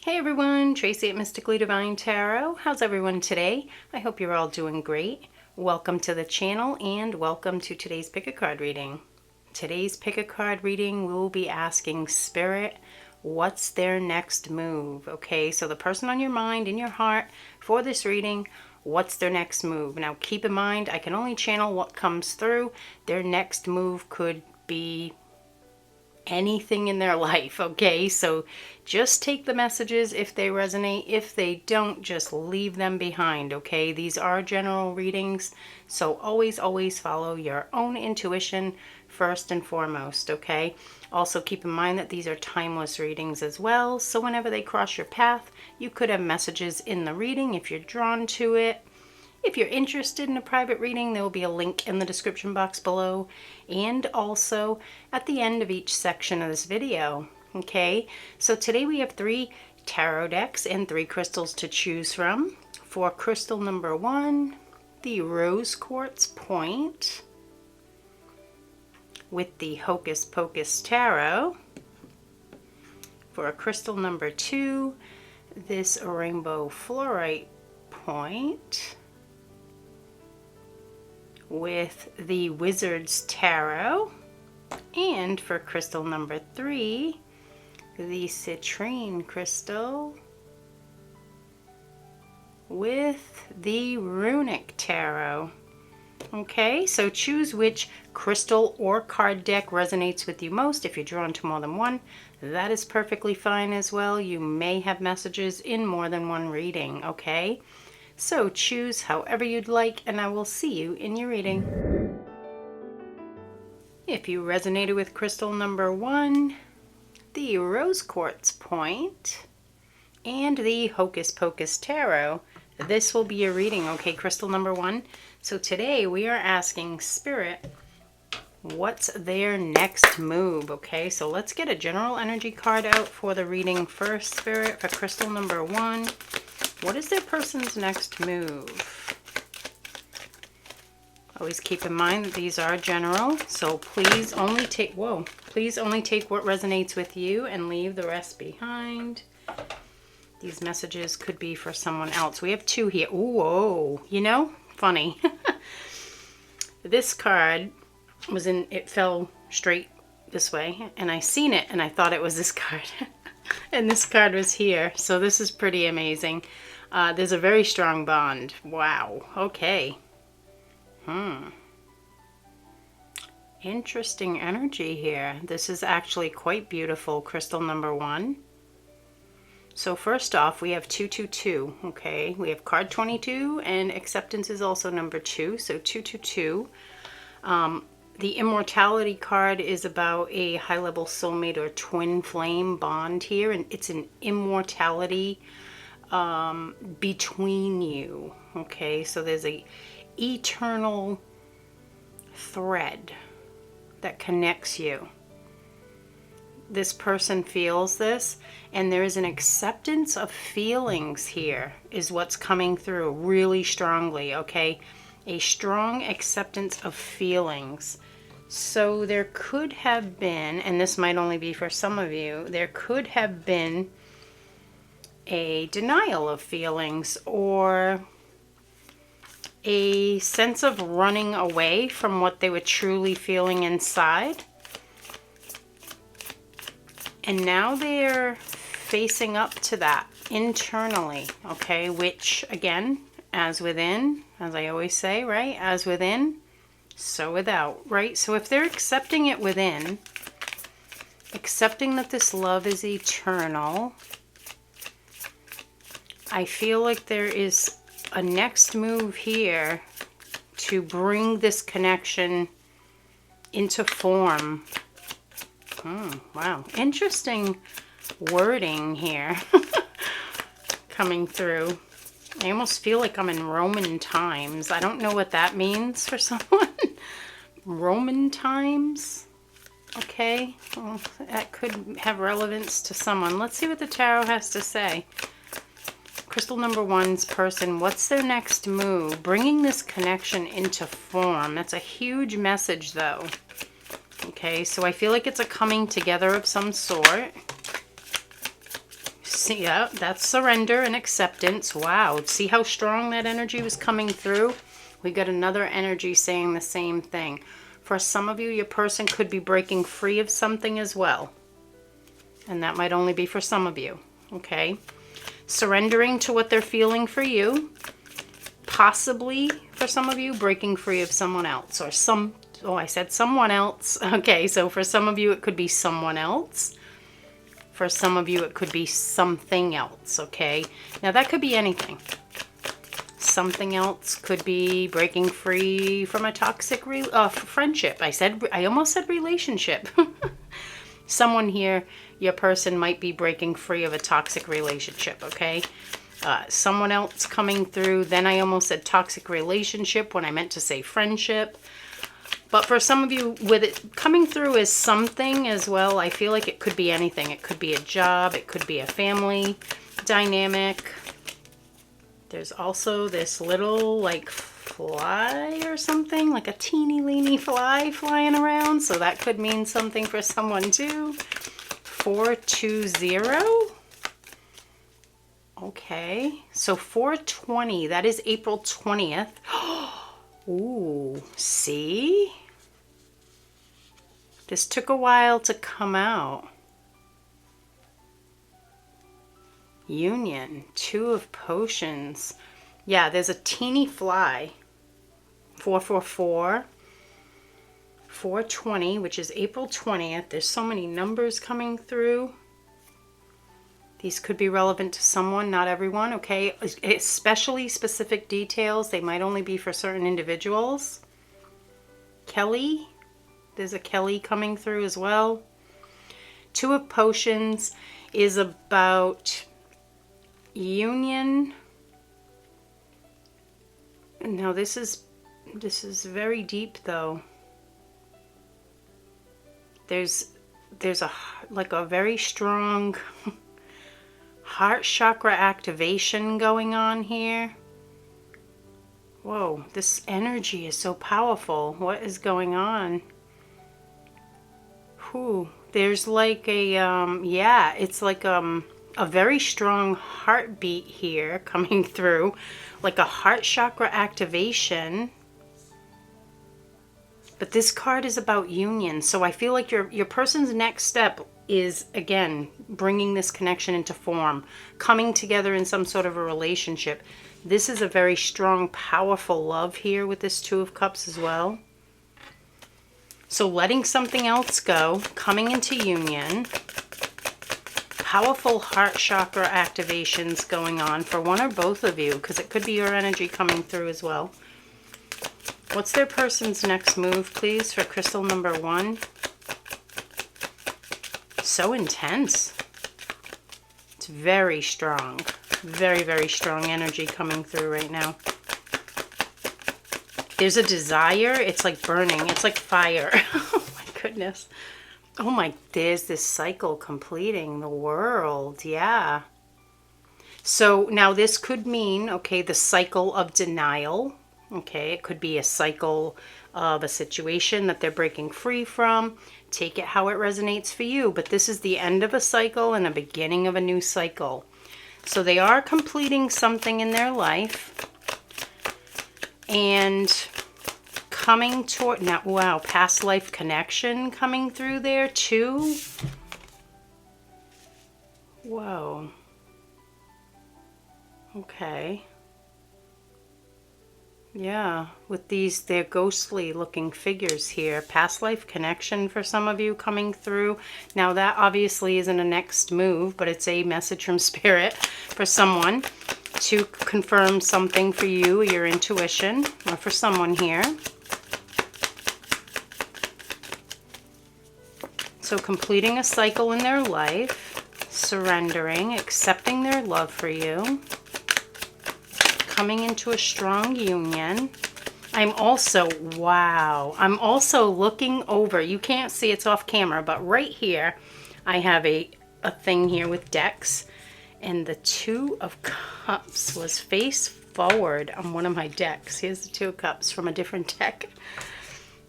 Hey everyone, Tracy at Mystically Divine Tarot. How's everyone today? I hope you're all doing great. Welcome to the channel and welcome to today's pick a card reading. Today's pick a card reading, we'll be asking Spirit, what's their next move? Okay, so the person on your mind, in your heart for this reading, what's their next move? Now keep in mind, I can only channel what comes through. Their next move could be anything in their life, okay? So just take the messages if they resonate. If they don't, just leave them behind, okay? These are general readings, so always follow your own intuition first and foremost, okay? Also keep in mind that these are timeless readings as well, so whenever they cross your path, you could have messages in the reading if you're drawn to it. If you're interested in a private reading, there will be a link in the description box below and also at the end of each section of this video. Okay, so today we have 3 tarot decks and 3 crystals to choose from. For crystal number 1, the Rose Quartz Point with the Hocus Pocus Tarot. For crystal number 2, this Rainbow Fluorite Point with the Wizard's Tarot. And for crystal number 3, the Citrine Crystal with the Runic Tarot. Okay, so choose which crystal or card deck resonates with you most. If you're drawn to more than one, that is perfectly fine as well. You may have messages in more than one reading, okay? So choose however you'd like, and I will see you in your reading. If you resonated with crystal number 1, the Rose Quartz Point, and the Hocus Pocus Tarot, this will be your reading, okay, crystal number 1. So today we are asking Spirit, what's their next move, okay? So let's get a general energy card out for the reading first, Spirit, for crystal number 1. What is their person's next move? Always keep in mind that these are general, so please only take, please only take what resonates with you and leave the rest behind. These messages could be for someone else. We have 2 here. Ooh, whoa, you know, funny. This card was in, it fell straight this way, and I seen it and I thought it was this card. And this card was here, so this is pretty amazing. There's a very strong bond. Wow. Okay. Interesting energy here. This is actually quite beautiful, crystal number 1. So first off, we have 222. Okay, we have card 22, and acceptance is also number 2. So 222. The immortality card is about a high-level soulmate or twin flame bond here, and it's an immortality between you. Okay, so there's a eternal thread that connects you. This person feels this, and there is an acceptance of feelings here is what's coming through really strongly, okay? A strong acceptance of feelings. So there could have been, and this might only be for some of you, there could have been a denial of feelings or a sense of running away from what they were truly feeling inside. And now they're facing up to that internally, okay? Which, again, as within, as I always say, right? As within, so without, right? So if they're accepting it within, accepting that this love is eternal, I feel like there is a next move here to bring this connection into form. Wow, interesting wording here coming through. I almost feel like I'm in Roman times. I don't know what that means for someone. Roman times? Okay, well, that could have relevance to someone. Let's see what the tarot has to say. Crystal number 1's person, what's their next move? Bringing this connection into form. That's a huge message, though. Okay, so I feel like it's a coming together of some sort. See, yeah, that's surrender and acceptance. Wow. See how strong that energy was coming through? We got another energy saying the same thing. For some of you, your person could be breaking free of something as well. And that might only be for some of you. Okay. Surrendering to what they're feeling for you. Possibly, for some of you, breaking free of someone else. Or I said someone else. Okay, so for some of you, it could be someone else. For some of you, it could be something else, okay? Now, that could be anything. Something else could be breaking free from a toxic friendship. I almost said relationship. Someone here, your person might be breaking free of a toxic relationship, okay? Someone else coming through. Then I almost said toxic relationship when I meant to say friendship. But for some of you, with it coming through as something as well, I feel like it could be anything. It could be a job. It could be a family dynamic. There's also this little, like, fly or something, like a teeny-weeny fly flying around. So that could mean something for someone, too. 420. Okay. So 420, that is April 20th. Ooh, see? This took a while to come out. Union, 2 of potions. Yeah, there's a teeny fly. 444. 420, which is April 20th. There's so many numbers coming through. These could be relevant to someone, not everyone, okay? Especially specific details. They might only be for certain individuals. Kelly. There's a Kelly coming through as well. 2 of potions is about union. Now this is very deep though. There's a very strong heart chakra activation going on here. Whoa, this energy is so powerful. What is going on? Whew, there's like a, yeah, it's like a very strong heartbeat here coming through, like a heart chakra activation. But this card is about union, so I feel like your person's next step is, again, bringing this connection into form, coming together in some sort of a relationship. This is a very strong, powerful love here with this 2 of Cups as well. So letting something else go, coming into union. Powerful heart chakra activations going on for one or both of you, because it could be your energy coming through as well. What's their person's next move, please, for crystal number 1? So intense. It's very strong. Very, very strong energy coming through right now. There's a desire. It's like burning. It's like fire. Oh my goodness. Oh my, there's this cycle completing the world. Yeah. So now this could mean, okay, the cycle of denial. Okay, it could be a cycle of a situation that they're breaking free from. Take it how it resonates for you. But this is the end of a cycle and the beginning of a new cycle. So they are completing something in their life. And coming toward, now, wow, past life connection coming through there too. Whoa. Okay. Yeah, with these, they're ghostly looking figures here. Past life connection for some of you coming through. Now that obviously isn't a next move, but it's a message from Spirit for someone to confirm something for you, your intuition, or for someone here. So completing a cycle in their life, surrendering, accepting their love for you. Coming into a strong union. I'm also, wow, I'm also looking over. You can't see, it's off camera, but right here, I have a thing here with decks. And the 2 of Cups was face forward on one of my decks. Here's the 2 of Cups from a different deck.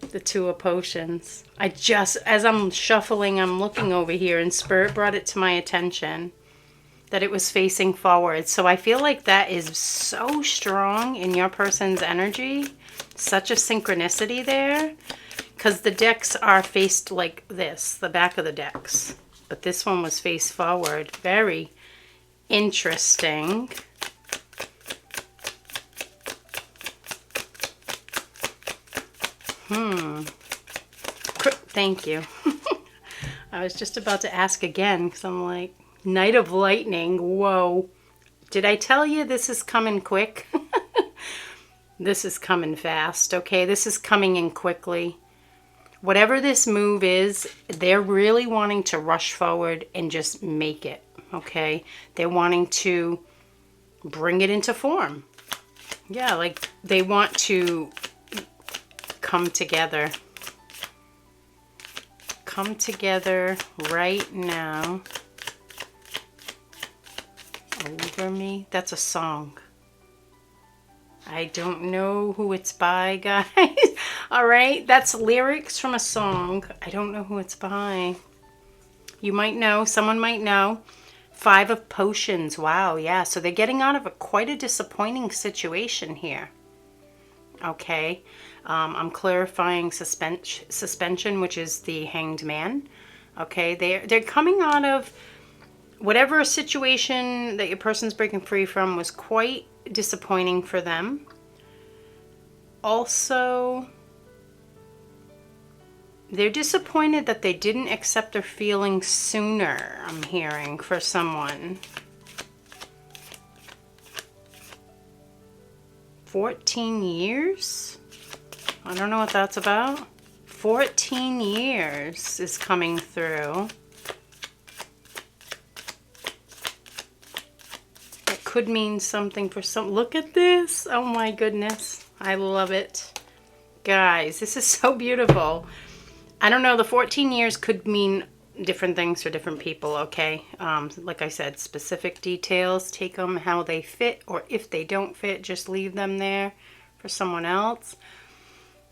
The 2 of Potions. I just, as I'm shuffling, I'm looking over here and Spirit brought it to my attention. that it was facing forward. So I feel like that is so strong in your person's energy. Such a synchronicity there. Because the decks are faced like this, the back of the decks. But this one was face forward. Very interesting. Thank you. I was just about to ask again because I'm like, Night of Lightning. Whoa. Did I tell you this is coming quick? This is coming fast, okay? This is coming in quickly. Whatever this move is, they're really wanting to rush forward and just make it, okay? They're wanting to bring it into form. Yeah, like they want to come together. Come together right now. Over me. That's a song. I don't know who it's by, guys. All right, that's lyrics from a song. I don't know who it's by. You might know. Someone might know. 5 of Potions. Wow, yeah. So they're getting out of quite a disappointing situation here. Okay. I'm clarifying suspension, which is the Hanged Man. Okay. They're coming out of whatever situation that your person's breaking free from was quite disappointing for them. Also, they're disappointed that they didn't accept their feelings sooner, I'm hearing, for someone. 14 years? I don't know what that's about. 14 years is coming through. Could mean something for some. Look at this. Oh my goodness. I love it. Guys, this is so beautiful. I don't know. The 14 years could mean different things for different people, okay? Like I said, specific details. Take them how they fit, or if they don't fit, just leave them there for someone else.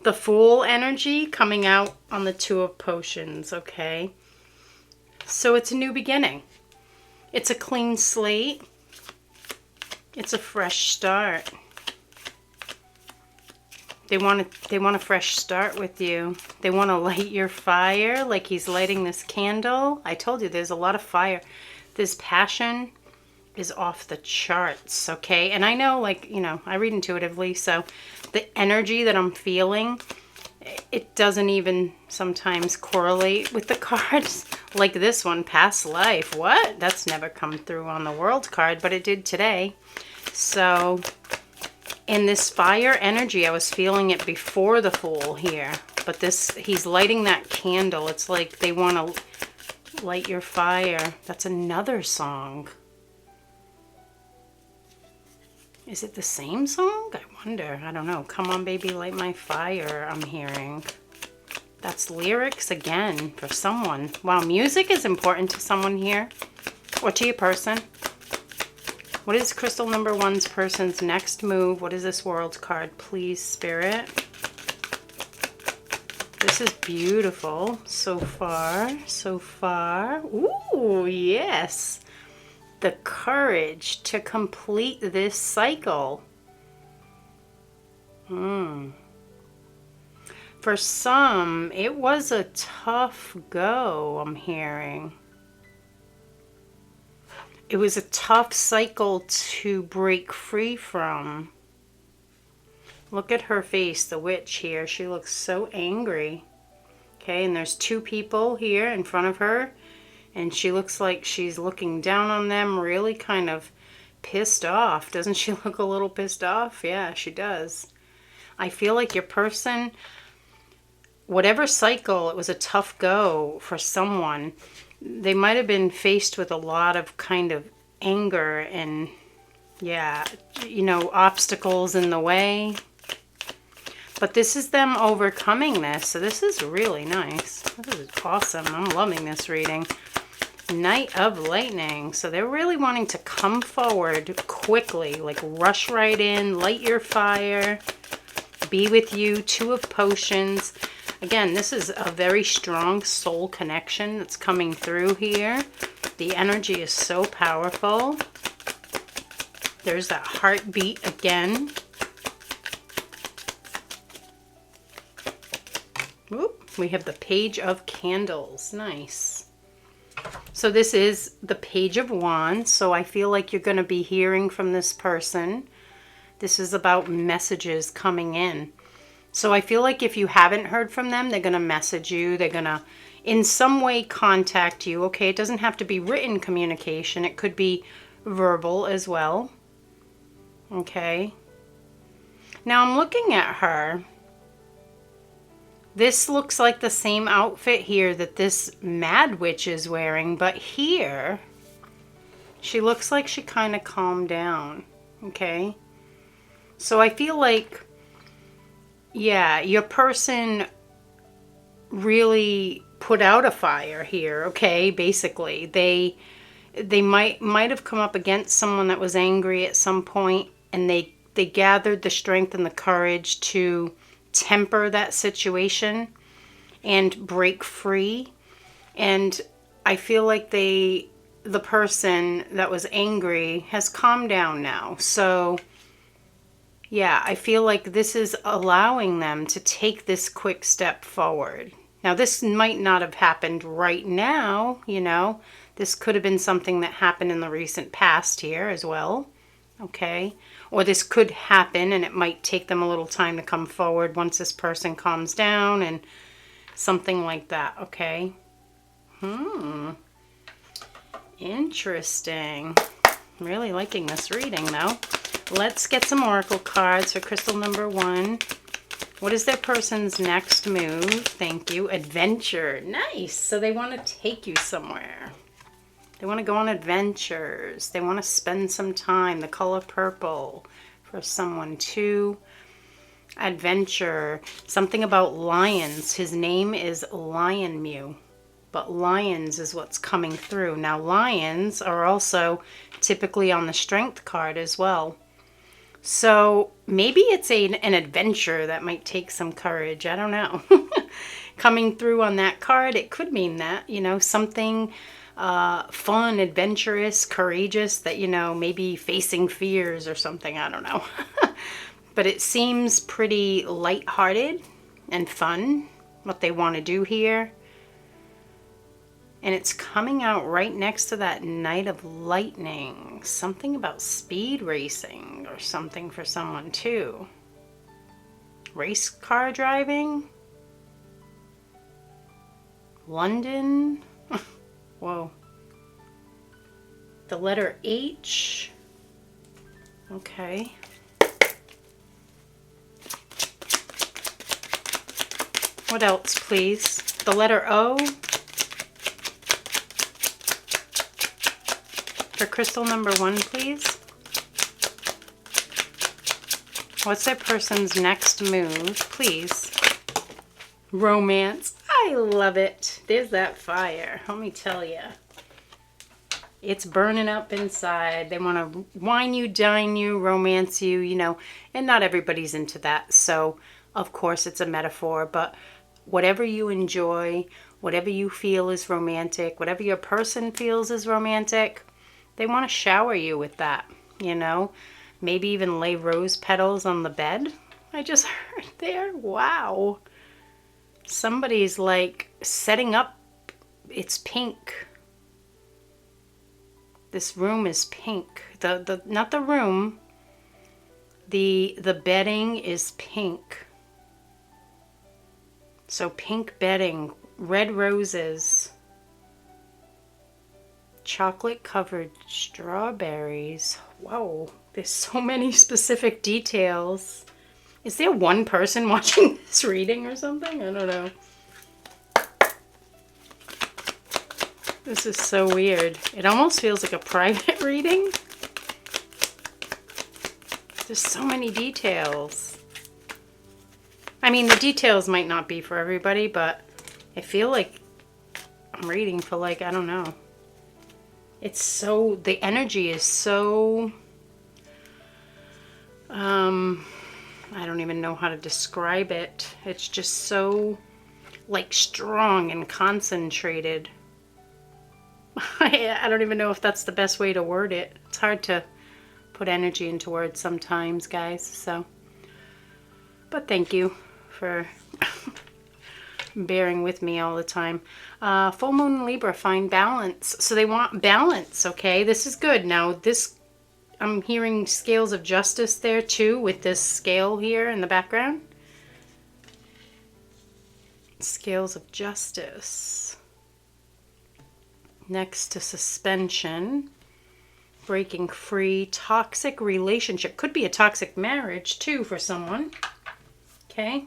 The Fool energy coming out on the 2 of Potions, okay? So it's a new beginning. It's a clean slate. It's a fresh start. They want a fresh start with you. They want to light your fire like he's lighting this candle. I told you there's a lot of fire. This passion is off the charts, okay? And I know, like, you know, I read intuitively, so the energy that I'm feeling, it doesn't even sometimes correlate with the cards. Like this one, Past Life. What? That's never come through on the World card, but it did today. So, in this fire energy, I was feeling it before the Fool here. But this, he's lighting that candle. It's like they want to light your fire. That's another song. Is it the same song? I wonder. I don't know. Come on, baby, light my fire, I'm hearing. That's lyrics again for someone. Wow, music is important to someone here. Or to your person. What is Crystal number 1's person's next move? What is this World card? Please, Spirit. This is beautiful so far. So far. Ooh, yes. The courage to complete this cycle. For some, it was a tough go, I'm hearing. It was a tough cycle to break free from. Look at her face, the witch here. She looks so angry. Okay, and there's 2 people here in front of her. And she looks like she's looking down on them, really kind of pissed off. Doesn't she look a little pissed off? Yeah, she does. I feel like your person, whatever cycle, it was a tough go for someone. They might have been faced with a lot of kind of anger and, yeah, you know, obstacles in the way. But this is them overcoming this. So this is really nice. This is awesome. I'm loving this reading. Night of Lightning. So they're really wanting to come forward quickly, like rush right in, light your fire, be with you. 2 of Potions. Again, this is a very strong soul connection that's coming through here. The energy is so powerful. There's that heartbeat again. Whoop, we have the Page of Candles. Nice. So this is the Page of Wands. So I feel like you're going to be hearing from this person. This is about messages coming in. So I feel like if you haven't heard from them, they're going to message you. They're going to in some way contact you. Okay, it doesn't have to be written communication. It could be verbal as well. Okay. Now I'm looking at her. This looks like the same outfit here that this Mad Witch is wearing, but here she looks like she kind of calmed down. Okay. So I feel like, yeah, your person really put out a fire here. Okay, basically they might have come up against someone that was angry at some point, and they gathered the strength and the courage to temper that situation and break free. And I feel like the person that was angry has calmed down now. So yeah, I feel like this is allowing them to take this quick step forward. Now, this might not have happened right now, you know. This could have been something that happened in the recent past here as well, okay? Or this could happen and it might take them a little time to come forward once this person calms down and something like that, okay? Interesting. I'm really liking this reading, though. Let's get some oracle cards for crystal number 1. What is their person's next move? Thank you. Adventure. Nice. So they want to take you somewhere. They want to go on adventures. They want to spend some time. The color purple for someone too. Adventure. Something about lions. His name is Lion Mew. But lions is what's coming through. Now lions are also typically on the strength card as well. So maybe it's an adventure that might take some courage. I don't know. Coming through on that card, it could mean that, you know, something fun, adventurous, courageous, that, you know, maybe facing fears or something. I don't know. But it seems pretty lighthearted and fun, what they want to do here. And it's coming out right next to that Knight of Lightning. Something about speed racing or something for someone too. Race car driving? London? Whoa. The letter H. Okay. What else, please? The letter O. For crystal number 1, please. What's their person's next move, please? Romance. I love it. There's that fire. Let me tell you. It's burning up inside. They want to wine you, dine you, romance you, you know, and not everybody's into that. So, of course, it's a metaphor, but whatever you enjoy, whatever you feel is romantic, whatever your person feels is romantic, they want to shower you with that, you know. Maybe even lay rose petals on the bed. I just heard there. Wow. Somebody's like setting up. It's pink. This room is pink. The not the room. The bedding is pink. So pink bedding, red roses. Chocolate covered strawberries. Whoa, there's so many specific details. Is there one person watching this reading or something? I don't know. This is so weird. It almost feels like a private reading. There's so many details. I mean, the details might not be for everybody, but I feel like I'm reading for, like, I don't know. It's so, the energy is so, I don't even know how to describe it. It's just so, like, strong and concentrated. I don't even know if that's the best way to word it. It's hard to put energy into words sometimes, guys. So, but thank you for bearing with me all the time. Full moon Libra, find balance. So they want balance, okay? This is good. Now this, I'm hearing scales of justice there too with this scale here in the background. Scales of justice. Next to suspension. Breaking free. Toxic relationship. Could be a toxic marriage too for someone. Okay.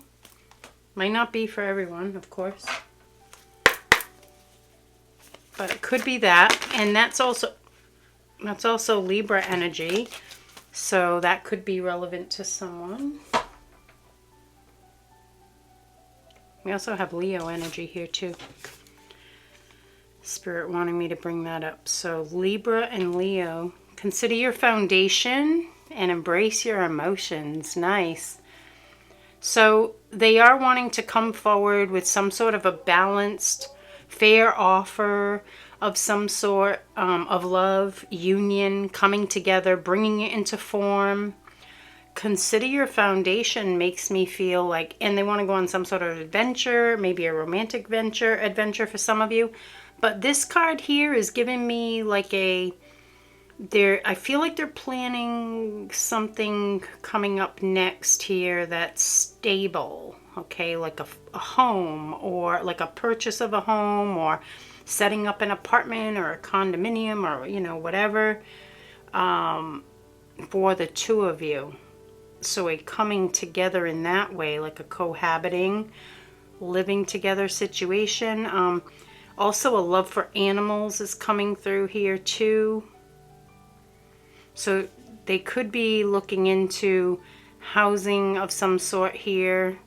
Might not be for everyone, of course. But it could be that. And that's also Libra energy. So that could be relevant to someone. We also have Leo energy here too. Spirit wanting me to bring that up. So Libra and Leo. Consider your foundation and embrace your emotions. Nice. So they are wanting to come forward with some sort of a balanced, fair offer of some sort of love, union, coming together, bringing it into form. Consider your foundation makes me feel like, and they want to go on some sort of adventure, maybe a romantic adventure for some of you. But this card here is giving me like I feel like they're planning something coming up next here that's stable, okay? Like a home, or like a purchase of a home, or setting up an apartment or a condominium, or, you know, whatever, for the two of you. So a coming together in that way, like a cohabiting, living together situation. Also a love for animals is coming through here too. So they could be looking into housing of some sort here.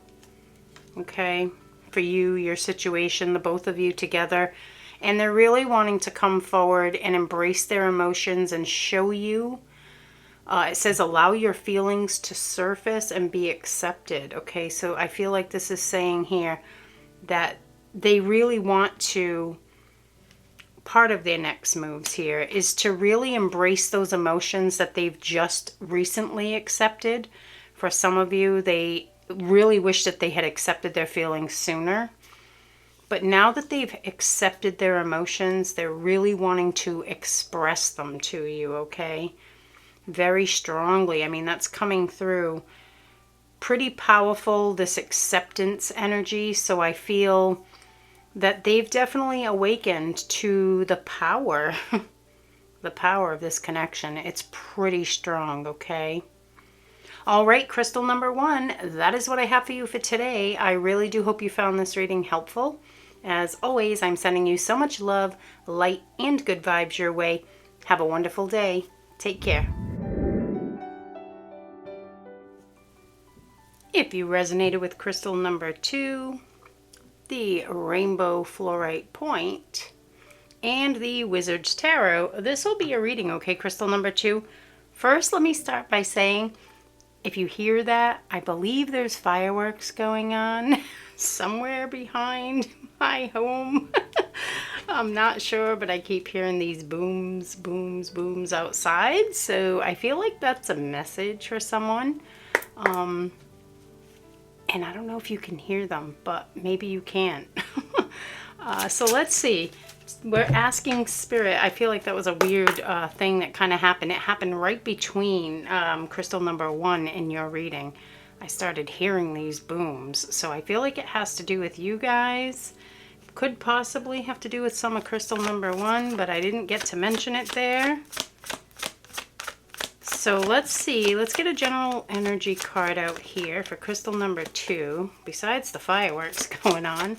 Okay, for you, your situation, the both of you together. And they're really wanting to come forward and embrace their emotions and show you. It says allow your feelings to surface and be accepted. Okay, so I feel like this is saying here that they really want to, part of their next moves here is to really embrace those emotions that they've just recently accepted. For some of you, they really wish that they had accepted their feelings sooner. But now that they've accepted their emotions, they're really wanting to express them to you, okay? Very strongly. I mean, that's coming through pretty powerful, this acceptance energy. So I feel that they've definitely awakened to the power, the power of this connection. It's pretty strong, okay? All right, crystal number 1, that is what I have for you for today. I really do hope you found this reading helpful. As always, I'm sending you so much love, light, and good vibes your way. Have a wonderful day. Take care. If you resonated with crystal number 2, the Rainbow Fluorite Point, and the Wizard's Tarot, this will be a reading, okay, crystal number 2. First, let me start by saying, if you hear that, I believe there's fireworks going on somewhere behind my home. I'm not sure, but I keep hearing these booms, booms, booms outside. So I feel like that's a message for someone. And I don't know if you can hear them, but maybe you can. So let's see. We're asking Spirit. I feel like that was a weird thing that kind of happened. It happened right between crystal number 1 and your reading. I started hearing these booms. So I feel like it has to do with you guys. Could possibly have to do with some of crystal number 1, but I didn't get to mention it there. So let's see, let's get a general energy card out here for crystal number 2, besides the fireworks going on.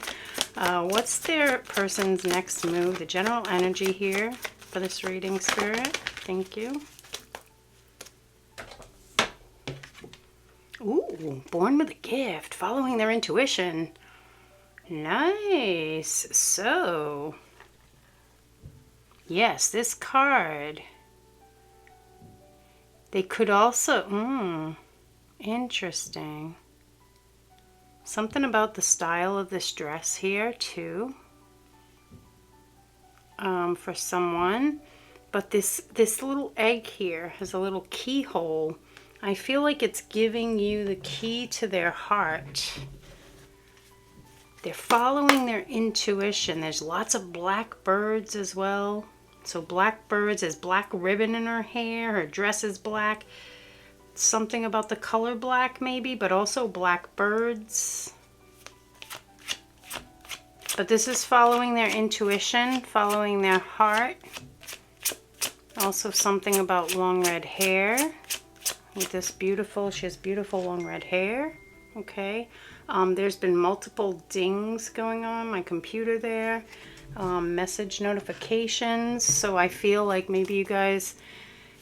What's their person's next move? The general energy here for this reading, Spirit. Thank you. Ooh, born with a gift, following their intuition. Nice. So, yes, this card. They could also, interesting. Something about the style of this dress here, too. for someone. But this little egg here has a little keyhole. I feel like it's giving you the key to their heart. They're following their intuition. There's lots of black birds as well. So black birds, there's black ribbon in her hair. Her dress is black. Something about the color black maybe, but also black birds. But this is following their intuition, following their heart. Also something about long red hair. With this beautiful, she has beautiful long red hair. Okay. There's been multiple dings going on my computer there. Message notifications. So I feel like maybe you guys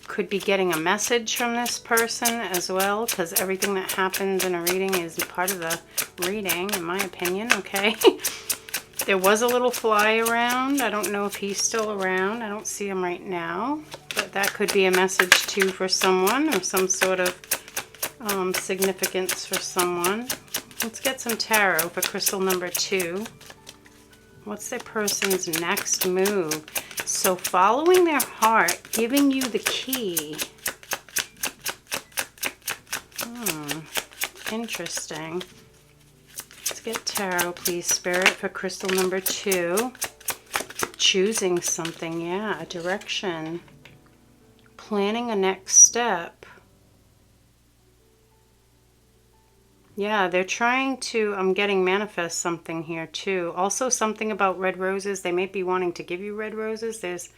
could be getting a message from this person as well, because everything that happens in a reading is part of the reading, in my opinion. Okay. There was a little fly around. I don't know if he's still around. I don't see him right now. But that could be a message too for someone, or some sort of significance for someone. Let's get some tarot for crystal number 2. What's their person's next move? So following their heart, giving you the key. Interesting. Let's get tarot, please, Spirit, for crystal number 2. Choosing something, yeah, a direction. Planning a next step. Yeah, they're trying to, I'm getting manifest something here too. Also something about red roses. They may be wanting to give you red roses. There's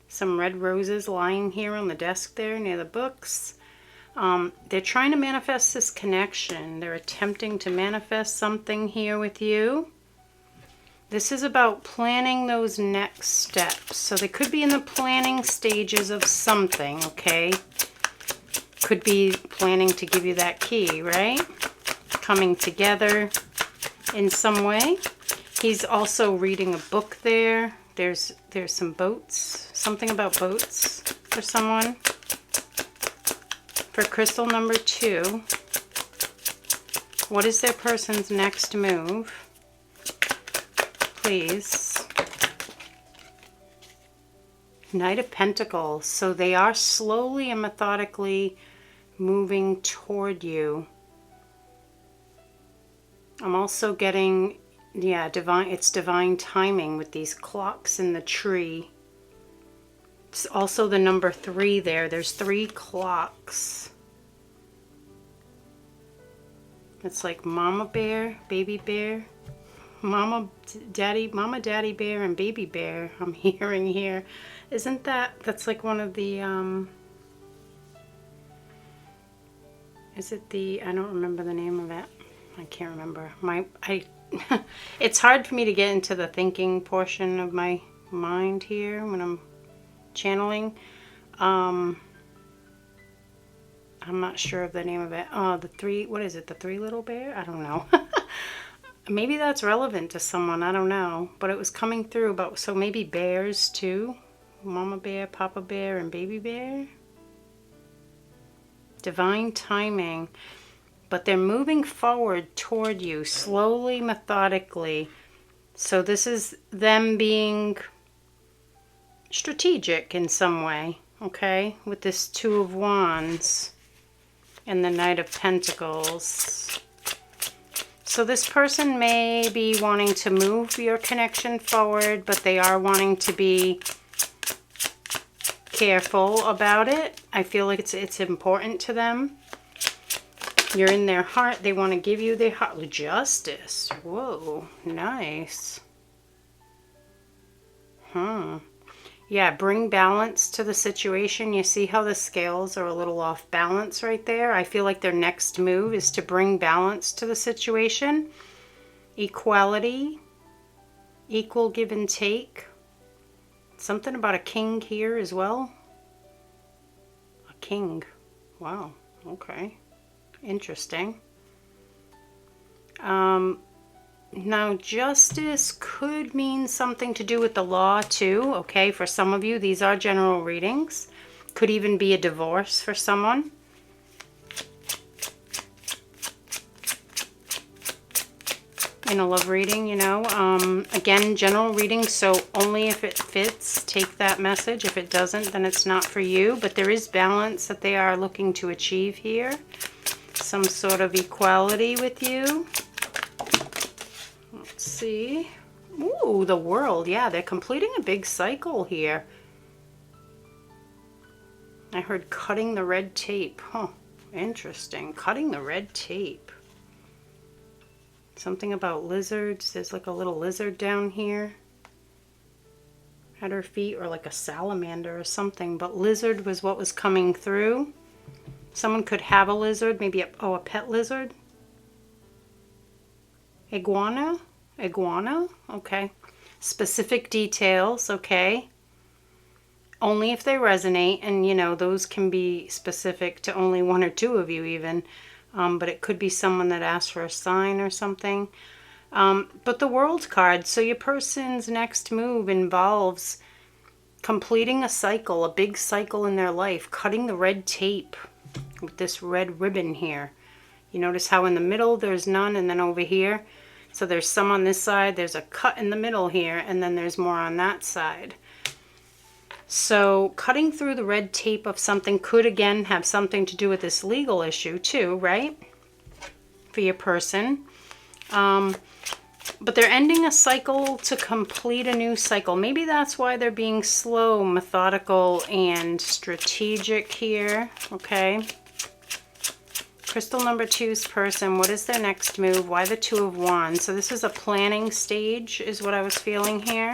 some red roses lying here on the desk there near the books. They're trying to manifest this connection. They're attempting to manifest something here with you. This is about planning those next steps. So they could be in the planning stages of something, okay? Could be planning to give you that key, right? Coming together in some way. He's also reading a book there. There's some boats, something about boats for someone. For crystal number 2, what is their person's next move? Please. Knight of Pentacles. So they are slowly and methodically moving toward you. I'm also getting, yeah, it's divine timing with these clocks in the tree. It's also the number 3 there. There's 3 clocks. It's like mama bear, baby bear, mama, daddy bear, and baby bear. I'm hearing here. Isn't that's like one of the, is it the, I don't remember the name of it. I can't remember. It's hard for me to get into the thinking portion of my mind here when I'm channeling. I'm not sure of the name of it. The 3, what is it? The 3 little bear? I don't know. Maybe that's relevant to someone. I don't know. But it was coming through about, so maybe bears too. Mama bear, papa bear, and baby bear. Divine timing. But they're moving forward toward you slowly, methodically. So this is them being strategic in some way, okay? With this 2 of Wands and the Knight of Pentacles. So this person may be wanting to move your connection forward, but they are wanting to be careful about it. I feel like it's important to them. You're in their heart. They want to give you their heart. Justice. Whoa, nice. Yeah, bring balance to the situation. You see how the scales are a little off balance right there? I feel like their next move is to bring balance to the situation. Equality. Equal give and take. Something about a king here as well. A king. Wow, okay. Interesting. Now, justice could mean something to do with the law too, okay? For some of you, these are general readings. Could even be a divorce for someone. in a love reading, you know. Again, general reading, so only if it fits, take that message. If it doesn't, then it's not for you. But there is balance that they are looking to achieve here. Some sort of equality with you. Let's see. Ooh, the World. Yeah, they're completing a big cycle here. I heard cutting the red tape. Huh, interesting. Cutting the red tape. Something about lizards. There's like a little lizard down here at her feet, or like a salamander or something. But lizard was what was coming through. Someone could have a lizard, maybe a pet lizard. Iguana? Iguana? Okay. Specific details, okay. Only if they resonate, and you know, those can be specific to only one or two of you even. But it could be someone that asked for a sign or something. But the World card, so your person's next move involves completing a cycle, a big cycle in their life, cutting the red tape with this red ribbon here. You notice how in the middle there's none, and then over here, so there's some on this side, there's a cut in the middle here, and then there's more on that side. So cutting through the red tape of something could again have something to do with this legal issue too, right? For your person. But they're ending a cycle to complete a new cycle. Maybe that's why they're being slow, methodical, and strategic here, okay? Crystal number 2's person, what is their next move? Why the Two of Wands? So this is a planning stage is what I was feeling here.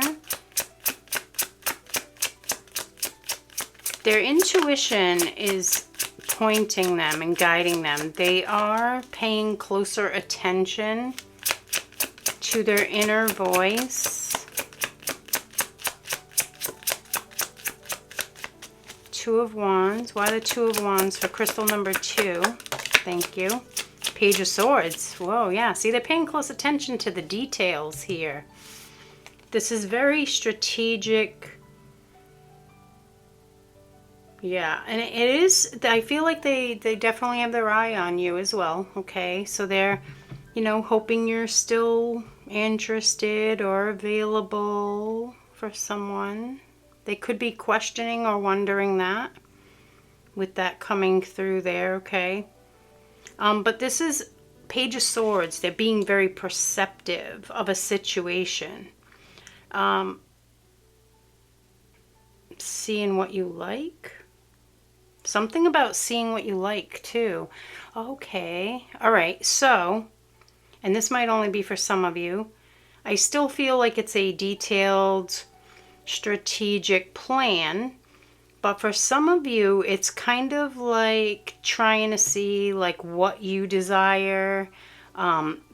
Their intuition is pointing them and guiding them. They are paying closer attention to their inner voice. Two of Wands. Why the Two of Wands for crystal number 2? Thank you. Page of Swords. Whoa, yeah. See, they're paying close attention to the details here. This is very strategic. Yeah, and it is, I feel like they definitely have their eye on you as well, okay? So they're, you know, hoping you're still interested or available for someone. They could be questioning or wondering that with that coming through there, okay? But this is Page of Swords. They're being very perceptive of a situation. Seeing what you like. Something about seeing what you like too. Okay. All right. So, and this might only be for some of you. I still feel like it's a detailed, strategic plan. But for some of you, it's kind of like trying to see like what you desire,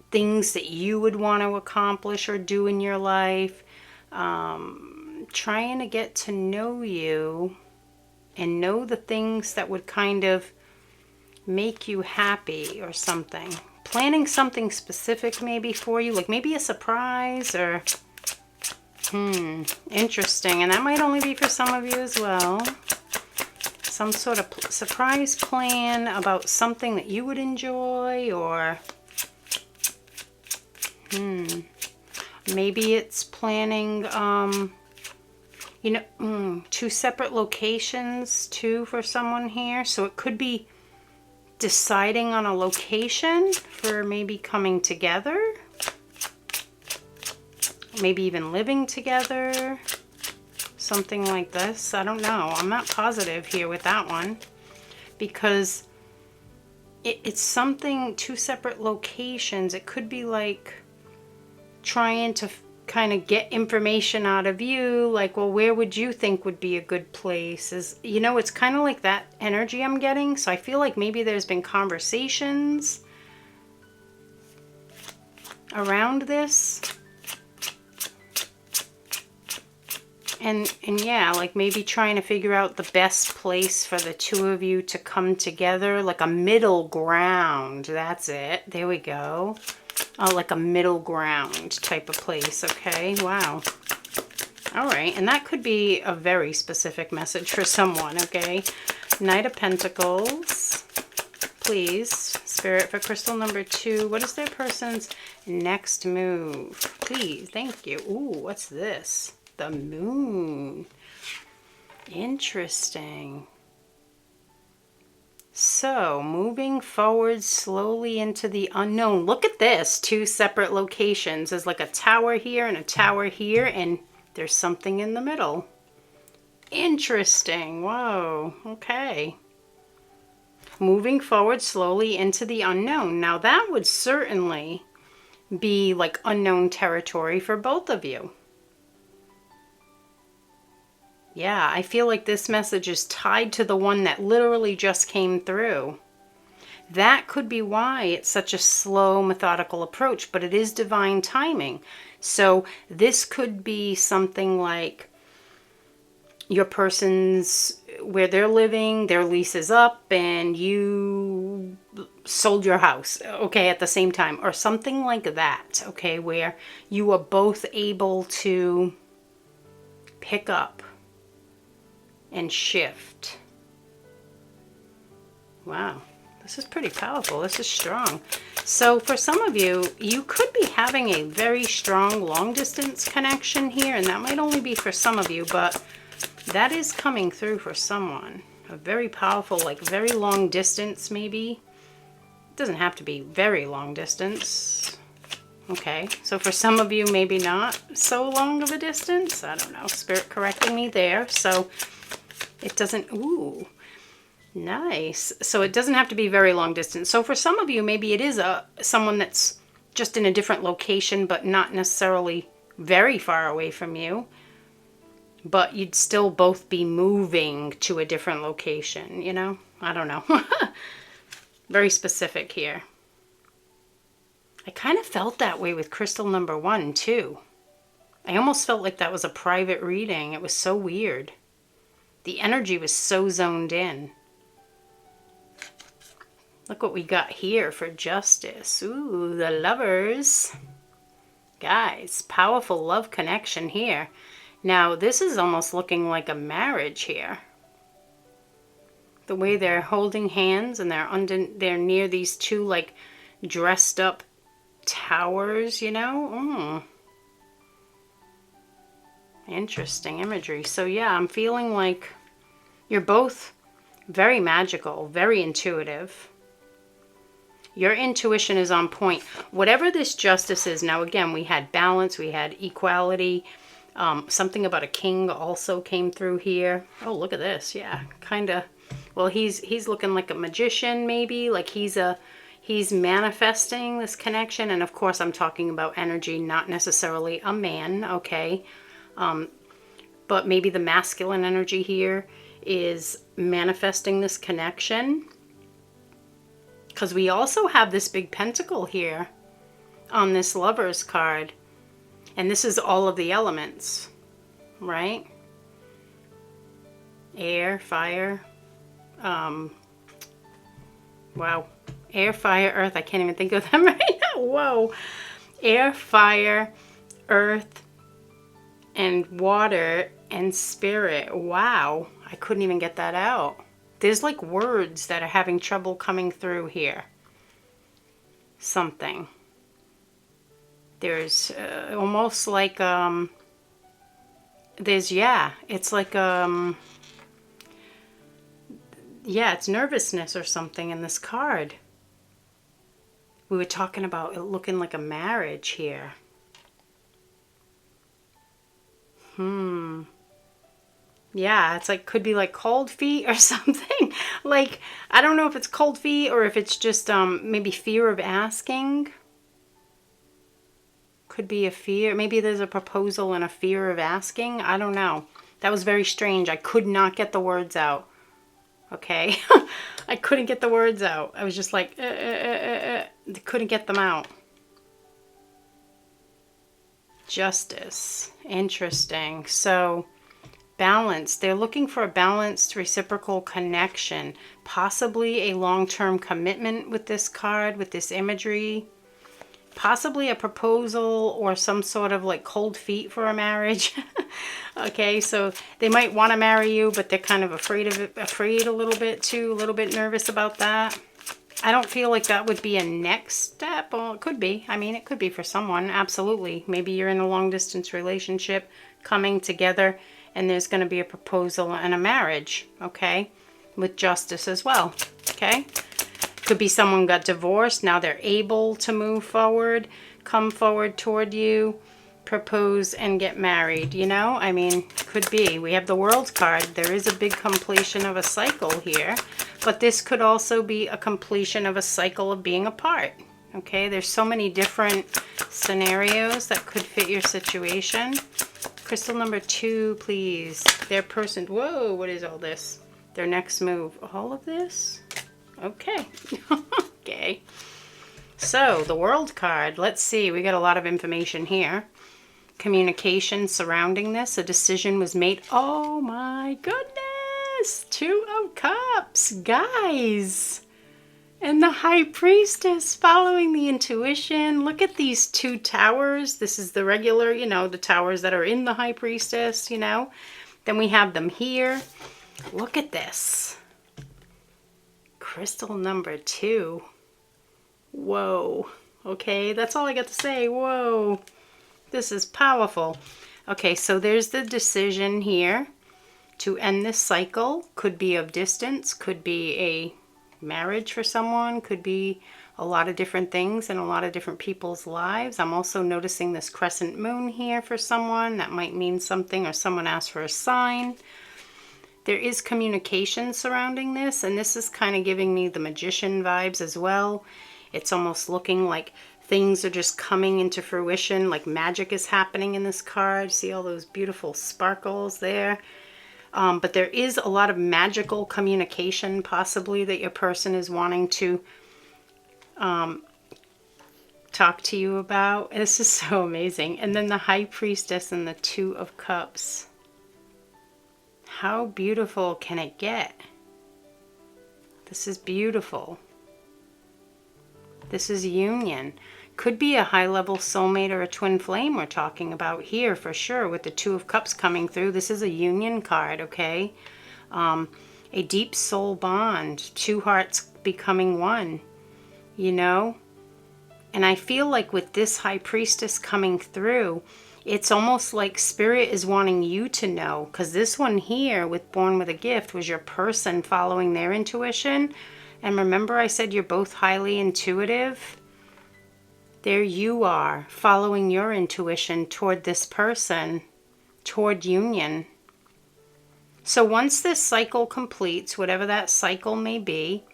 things that you would want to accomplish or do in your life. Trying to get to know you and know the things that would kind of make you happy or something. Planning something specific maybe for you, like maybe a surprise or, interesting. And that might only be for some of you as well. Some sort of surprise plan about something that you would enjoy, or, maybe it's planning, you know, 2 separate locations too for someone here. So it could be deciding on a location for maybe coming together. Maybe even living together. Something like this. I don't know. I'm not positive here with that one. Because it's something, 2 separate locations. It could be like trying to kind of get information out of you, like, well, where would you think would be a good place? Is, you know, it's kind of like that energy I'm getting. So I feel like maybe there's been conversations around this, and yeah, like maybe trying to figure out the best place for the 2 of you to come together, like a middle ground. That's it. There we go. Like a middle ground type of place. Okay, wow. All right, and that could be a very specific message for someone, okay? Knight of Pentacles, please. Spirit, for crystal number 2, what is their person's next move? Please, thank you. Ooh, what's this? The moon. Interesting. So, moving forward slowly into the unknown. Look at this. 2 separate locations. There's like a tower here and a tower here, and there's something in the middle. Interesting. Whoa. Okay. Moving forward slowly into the unknown. Now, that would certainly be like unknown territory for both of you. Yeah, I feel like this message is tied to the one that literally just came through. That could be why it's such a slow, methodical approach, but it is divine timing. So this could be something like your person's, where they're living, their lease is up, and you sold your house, okay, at the same time. Or something like that, okay, where you are both able to pick up and shift. Wow, this is pretty powerful. This is strong. So for some of you, you could be having a very strong long distance connection here, and that might only be for some of you, but that is coming through for someone. A very powerful, like very long distance maybe. It doesn't have to be very long distance. Okay, so for some of you, maybe not so long of a distance. I don't know, Spirit correcting me there. So it doesn't, ooh, nice. So it doesn't have to be very long distance. So for some of you, maybe it is someone that's just in a different location, but not necessarily very far away from you. But you'd still both be moving to a different location, you know? I don't know. Very specific here. I kind of felt that way with crystal number 1, too. I almost felt like that was a private reading. It was so weird. The energy was so zoned in. Look what we got here for justice. Ooh, the lovers. Guys, powerful love connection here. Now, this is almost looking like a marriage here. The way they're holding hands and they're near these 2 like dressed up towers, you know? Interesting imagery. So yeah, I'm feeling like you're both very magical, very intuitive. Your intuition is on point. Whatever this justice is, now again, we had balance, we had equality. Something about a king also came through here. Oh, look at this. Yeah, kind of. Well, he's looking like a magician, maybe. Like he's manifesting this connection. And of course, I'm talking about energy, not necessarily a man, okay? But maybe the masculine energy here is manifesting this connection. Because we also have this big pentacle here on this Lover's card. And this is all of the elements, right? Air, fire. Wow. Air, fire, earth. I can't even think of them right now. Whoa. Air, fire, earth, and water, and spirit. Wow. I couldn't even get that out. There's like words that are having trouble coming through here. Something. There's almost like, there's, yeah, it's like, yeah, it's nervousness or something in this card. We were talking about it looking like a marriage here. Yeah, it's like, could be like cold feet or something. Like, I don't know if it's cold feet or if it's just maybe fear of asking. Could be a fear. Maybe there's a proposal and a fear of asking. I don't know. That was very strange. I could not get the words out. Okay? I couldn't get the words out. I was just like, couldn't get them out. Justice. Interesting. So, balance. They're looking for a balanced reciprocal connection. Possibly a long-term commitment with this card, with this imagery. Possibly a proposal or some sort of like cold feet for a marriage. Okay, so they might want to marry you, but they're kind of afraid of it, afraid a little bit too, a little bit nervous about that. I don't feel like that would be a next step. Well, it could be. I mean, it could be for someone. Absolutely. Maybe you're in a long distance relationship coming together and there's going to be a proposal and a marriage, okay? With justice as well, okay? Could be someone got divorced. Now they're able to move forward, come forward toward you, propose and get married, you know? I mean, could be. We have the World card. There is a big completion of a cycle here, but this could also be a completion of a cycle of being apart, okay? There's so many different scenarios that could fit your situation. Crystal number 2, please. Their person, whoa, what is all this? Their next move. All of this? Okay. Okay. So, the World card. Let's see. We got a lot of information here. Communication surrounding this. A decision was made. Oh my goodness! 2 of Cups. Guys! And the High Priestess following the intuition. Look at these 2 towers. This is the regular, you know, the towers that are in the High Priestess, you know. Then we have them here. Look at this. Crystal number 2. Whoa. Okay, that's all I got to say. Whoa. This is powerful. Okay, so there's the decision here to end this cycle. Could be of distance, could be a marriage for someone, could be a lot of different things in a lot of different people's lives. I'm also noticing this crescent moon here for someone. That might mean something, or someone asked for a sign. There is communication surrounding this, and this is kind of giving me the magician vibes as well. It's almost looking like things are just coming into fruition, like magic is happening in this card. See all those beautiful sparkles there? But there is a lot of magical communication possibly that your person is wanting to talk to you about. This is so amazing. And then the High Priestess and the 2 of Cups. How beautiful can it get? This is beautiful. This is union. Could be a high-level soulmate or a twin flame we're talking about here for sure with the 2 of Cups coming through. This is a union card, okay? A deep soul bond. 2 hearts becoming one, you know? And I feel like with this High Priestess coming through, it's almost like Spirit is wanting you to know, because this one here with Born with a Gift was your person following their intuition. And remember I said you're both highly intuitive? There you are, following your intuition toward this person, toward union. So once this cycle completes, whatever that cycle may be,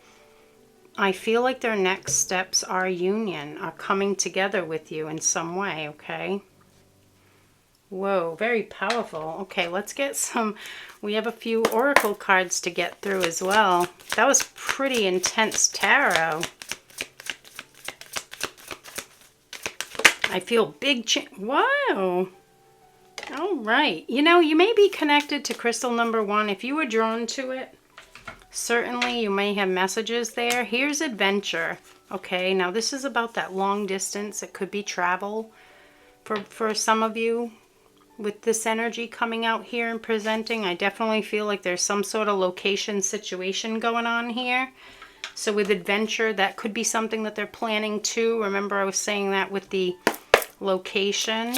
I feel like their next steps are union, are coming together with you in some way, okay? Whoa, very powerful. Okay, let's get some, we have a few oracle cards to get through as well. That was pretty intense tarot. I feel big wow. All right. You know, you may be connected to crystal number 1. If you were drawn to it, certainly you may have messages there. Here's adventure. Okay, now this is about that long distance. It could be travel for some of you. With this energy coming out here and presenting, I definitely feel like there's some sort of location situation going on here. So with adventure, that could be something that they're planning too. Remember I was saying that with the location.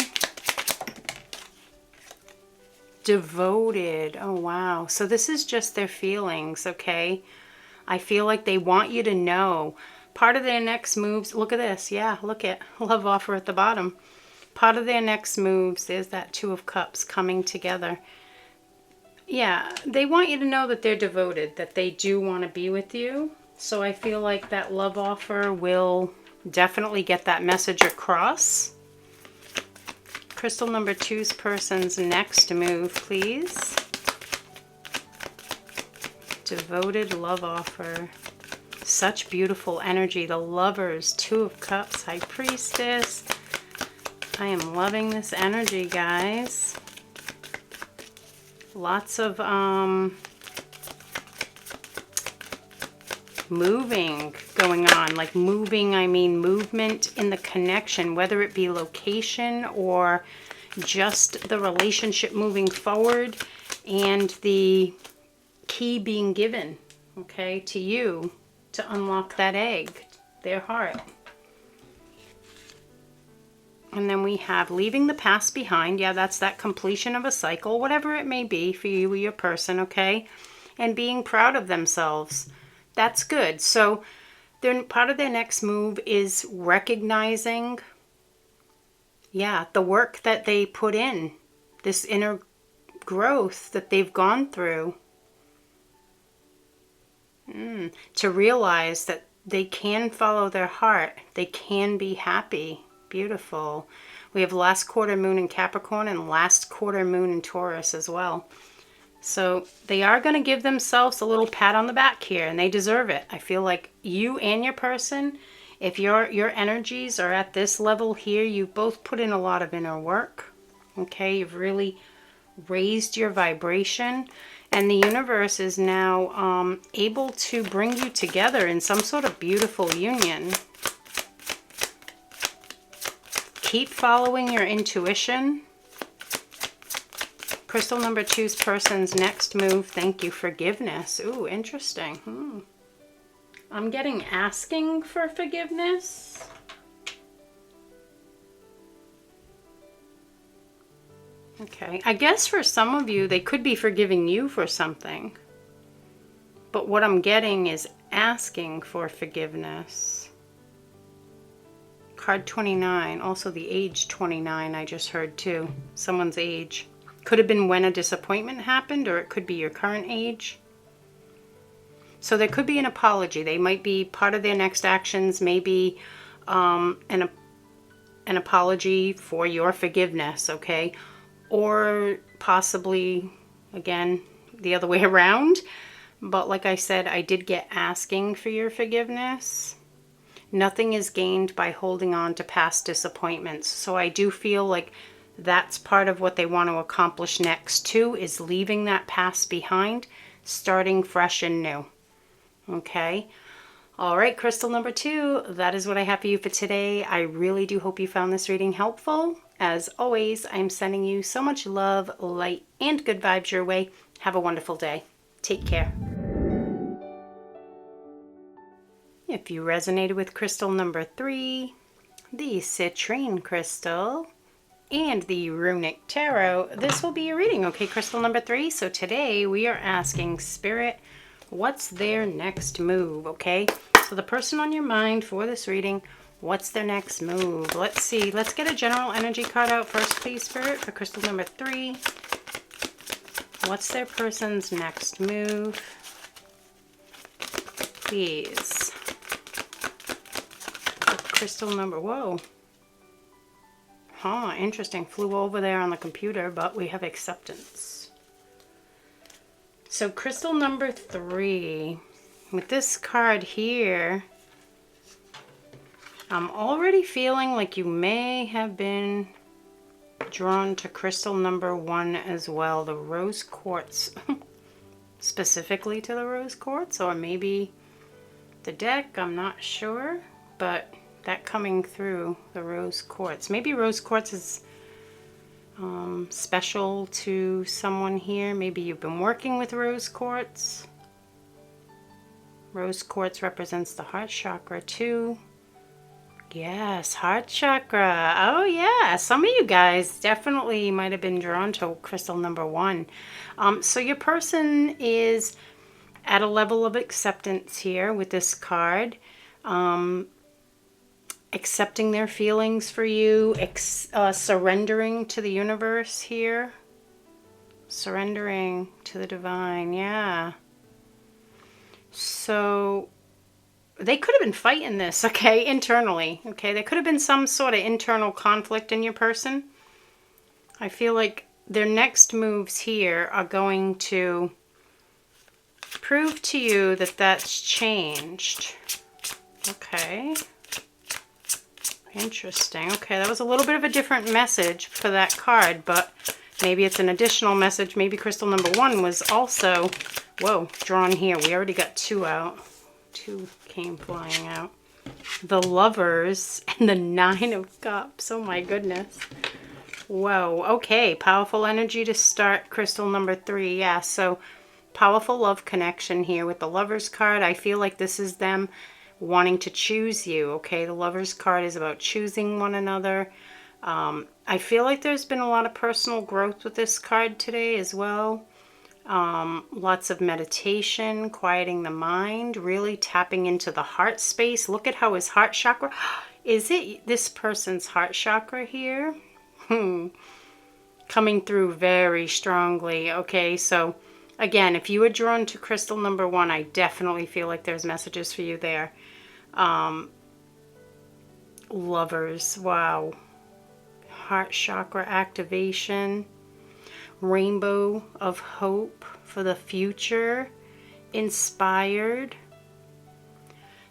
Devoted. Oh, wow. So this is just their feelings, okay? I feel like they want you to know. Part of their next moves, look at this. Yeah, look at love offer at the bottom. Part of their next moves, there's that 2 of Cups coming together. Yeah, they want you to know that they're devoted, that they do want to be with you. So I feel like that love offer will definitely get that message across. Crystal number 2's person's next move, please. Devoted love offer. Such beautiful energy. The Lovers, 2 of Cups, High Priestess. I am loving this energy, guys. Lots of moving going on. Like moving, I mean movement in the connection, whether it be location or just the relationship moving forward and the key being given, okay, to you. to unlock that egg, their heart. And then we have leaving the past behind. Yeah, that's that completion of a cycle, whatever it may be for you or your person, okay? And being proud of themselves. That's good. So part of their next move is recognizing, yeah, the work that they put in, this inner growth that they've gone through. To realize that they can follow their heart. They can be happy. Beautiful. We have last quarter moon in Capricorn and last quarter moon in Taurus as well. So they are going to give themselves a little pat on the back here, and they deserve it. I feel like you and your person, if your energies are at this level here, you've both put in a lot of inner work. Okay, you've really raised your vibration, and the universe is now able to bring you together in some sort of beautiful union. Keep following your intuition. Crystal number 2's person's next move, thank you, forgiveness. Ooh, interesting. I'm getting asking for forgiveness. Okay, I guess for some of you, they could be forgiving you for something. But what I'm getting is asking for forgiveness. Card 29, also the age 29 I just heard too. Someone's age. Could have been when a disappointment happened, or it could be your current age. So there could be an apology. They might be part of their next actions, maybe an apology for your forgiveness, okay? Or possibly, again, the other way around. But like I said, I did get asking for your forgiveness. Nothing is gained by holding on to past disappointments. So I do feel like that's part of what they want to accomplish next too, is leaving that past behind, starting fresh and new. Okay. All right, crystal number 2, that is what I have for you for today. I really do hope you found this reading helpful. As always, I'm sending you so much love, light, and good vibes your way. Have a wonderful day. Take care. If you resonated with crystal number 3, the citrine crystal, and the runic tarot, this will be your reading, okay, crystal number 3? So today we are asking Spirit, what's their next move, okay? So the person on your mind for this reading, what's their next move? Let's see. Let's get a general energy card out first, please, Spirit, for crystal number 3. What's their person's next move? Please. Crystal number, whoa. Huh, interesting. Flew over there on the computer, but we have acceptance. So crystal number 3, with this card here, I'm already feeling like you may have been drawn to crystal number 1 as well, the rose quartz. Specifically to the rose quartz, or maybe the deck, I'm not sure, but that coming through, the rose quartz. Maybe rose quartz is special to someone here. Maybe you've been working with rose quartz. Rose quartz represents the heart chakra too. Yes, heart chakra. Oh yeah, some of you guys definitely might have been drawn to crystal number 1. So your person is at a level of acceptance here with this card. Accepting their feelings for you, surrendering to the universe here. Surrendering to the divine, yeah. So they could have been fighting this, okay, internally, okay? There could have been some sort of internal conflict in your person. I feel like their next moves here are going to prove to you that that's changed. Okay. Interesting. Okay, that was a little bit of a different message for that card, but maybe it's an additional message. Maybe crystal number 1 was also, whoa, drawn here. We already got 2 out. 2 came flying out. The Lovers and the 9 of Cups. Oh my goodness. Whoa. Okay, powerful energy to start crystal number 3. Yeah, so powerful love connection here with the Lovers card. I feel like this is them wanting to choose you, okay? The Lovers card is about choosing one another. I feel like there's been a lot of personal growth with this card today as well. Lots of meditation, quieting the mind, really tapping into the heart space. Look at how his heart chakra, is it this person's heart chakra here? Coming through very strongly. Okay, so again, if you were drawn to crystal number 1, I definitely feel like there's messages for you there. Lovers, wow. Heart chakra activation. Rainbow of hope for the future. Inspired.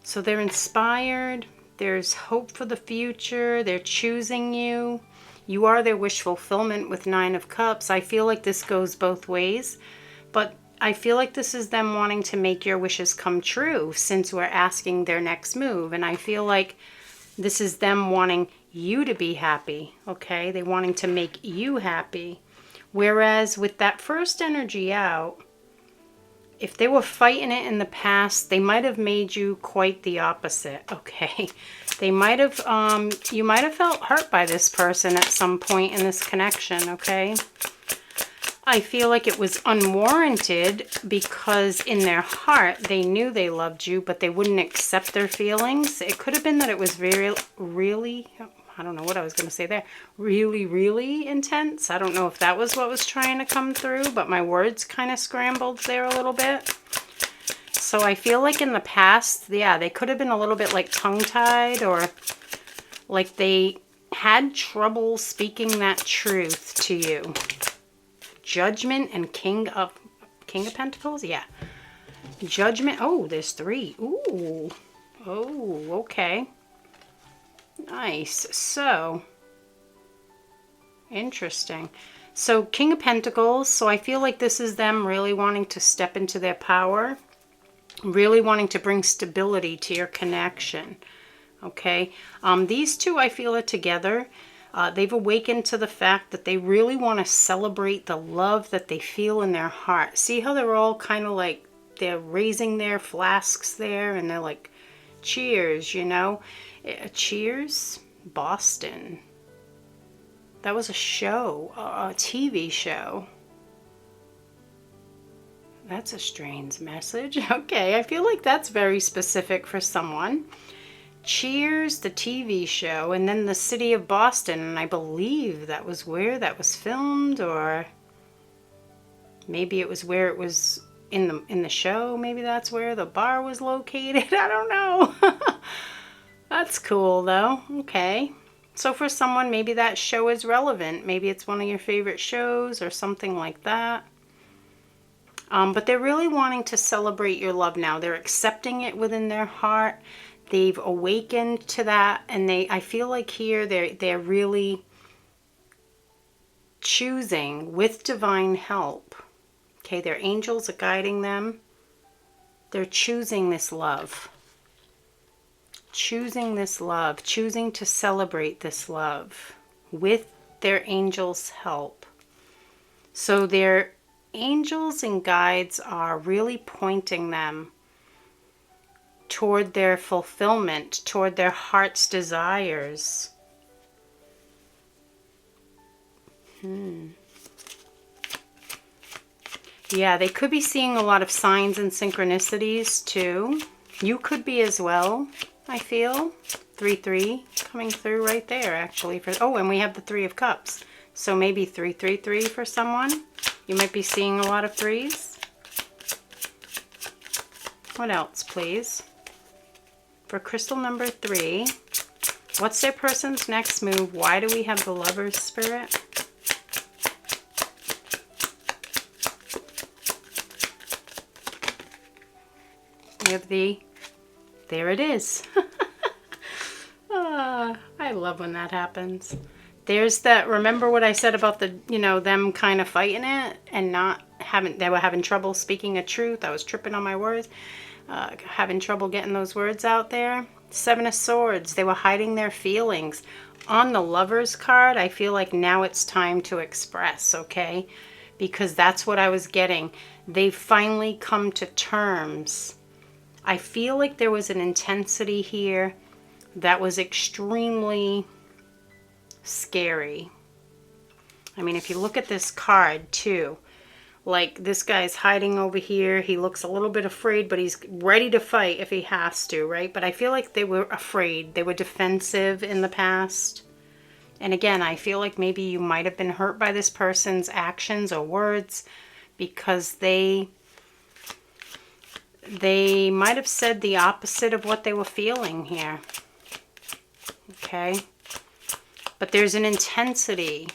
So they're inspired. There's hope for the future. They're choosing you. You are their wish fulfillment with 9 of Cups. I feel like this goes both ways. But I feel like this is them wanting to make your wishes come true since we're asking their next move. And I feel like this is them wanting you to be happy, okay? They're wanting to make you happy. Whereas with that first energy out, if they were fighting it in the past, they might have made you quite the opposite, okay? They might have, you might have felt hurt by this person at some point in this connection, okay? I feel like it was unwarranted because in their heart, they knew they loved you, but they wouldn't accept their feelings. It could have been that it was really, I don't know what I was going to say there, really intense. I don't know if that was what was trying to come through, but my words kind of scrambled there a little bit. So I feel like in the past, yeah, they could have been a little bit like tongue-tied, or like they had trouble speaking that truth to you. Judgment and King of Pentacles? Yeah. Judgment. Oh, there's 3. Ooh. Oh, okay. Nice. So, interesting. So, King of Pentacles. So, I feel like this is them really wanting to step into their power. Really wanting to bring stability to your connection. Okay. These two, I feel, are together. They've awakened to the fact that they really want to celebrate the love that they feel in their heart. See how they're all kind of like, they're raising their flasks there and they're like, cheers, you know. Cheers, Boston. That was a show, a TV show. That's a strange message. Okay, I feel like that's very specific for someone. Cheers, the TV show, and then the city of Boston, and I believe that was where that was filmed, or maybe it was where it was in the show. Maybe that's where the bar was located. I don't know. That's cool though. Okay, so for someone, maybe that show is relevant. Maybe it's one of your favorite shows or something like that. But they're really wanting to celebrate your love now. They're accepting it within their heart. They've awakened to that, and I feel like here they're really choosing with divine help. Okay, their angels are guiding them. They're choosing this love. Choosing this love, choosing to celebrate this love with their angels' help. So their angels and guides are really pointing them toward their fulfillment, toward their heart's desires. Yeah, they could be seeing a lot of signs and synchronicities too. You could be as well, I feel. 3-3 coming through right there, actually. Oh, and we have the 3 of Cups. So maybe 3-3-3 for someone. You might be seeing a lot of 3s. What else, please? For crystal number 3, what's their person's next move? Why do we have the Lover's Spirit? We have there it is. I love when that happens. There's that, remember what I said about the, them kind of fighting it and they were having trouble speaking a truth. I was tripping on my words. Having trouble getting those words out there. 7 of Swords. They were hiding their feelings. On the Lover's card, I feel like now it's time to express, okay? Because that's what I was getting. they've finally come to terms. I feel like there was an intensity here that was extremely scary. I mean, if you look at this card too, like this guy's hiding over here. He looks a little bit afraid, but he's ready to fight if he has to, right? But I feel like they were afraid. They were defensive in the past. And again, I feel like maybe you might have been hurt by this person's actions or words because they might have said the opposite of what they were feeling here. Okay? But there's an intensity.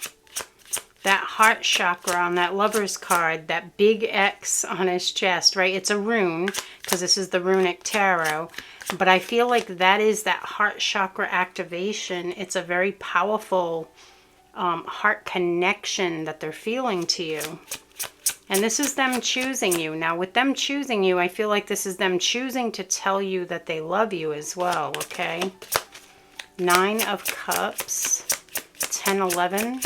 That heart chakra on that lover's card, that big X on his chest, right? It's a rune because this is the Runic Tarot. But I feel like that is that heart chakra activation. It's a very powerful heart connection that they're feeling to you. And this is them choosing you. Now, with them choosing you, I feel like this is them choosing to tell you that they love you as well, okay? 9 of Cups, 10, 11.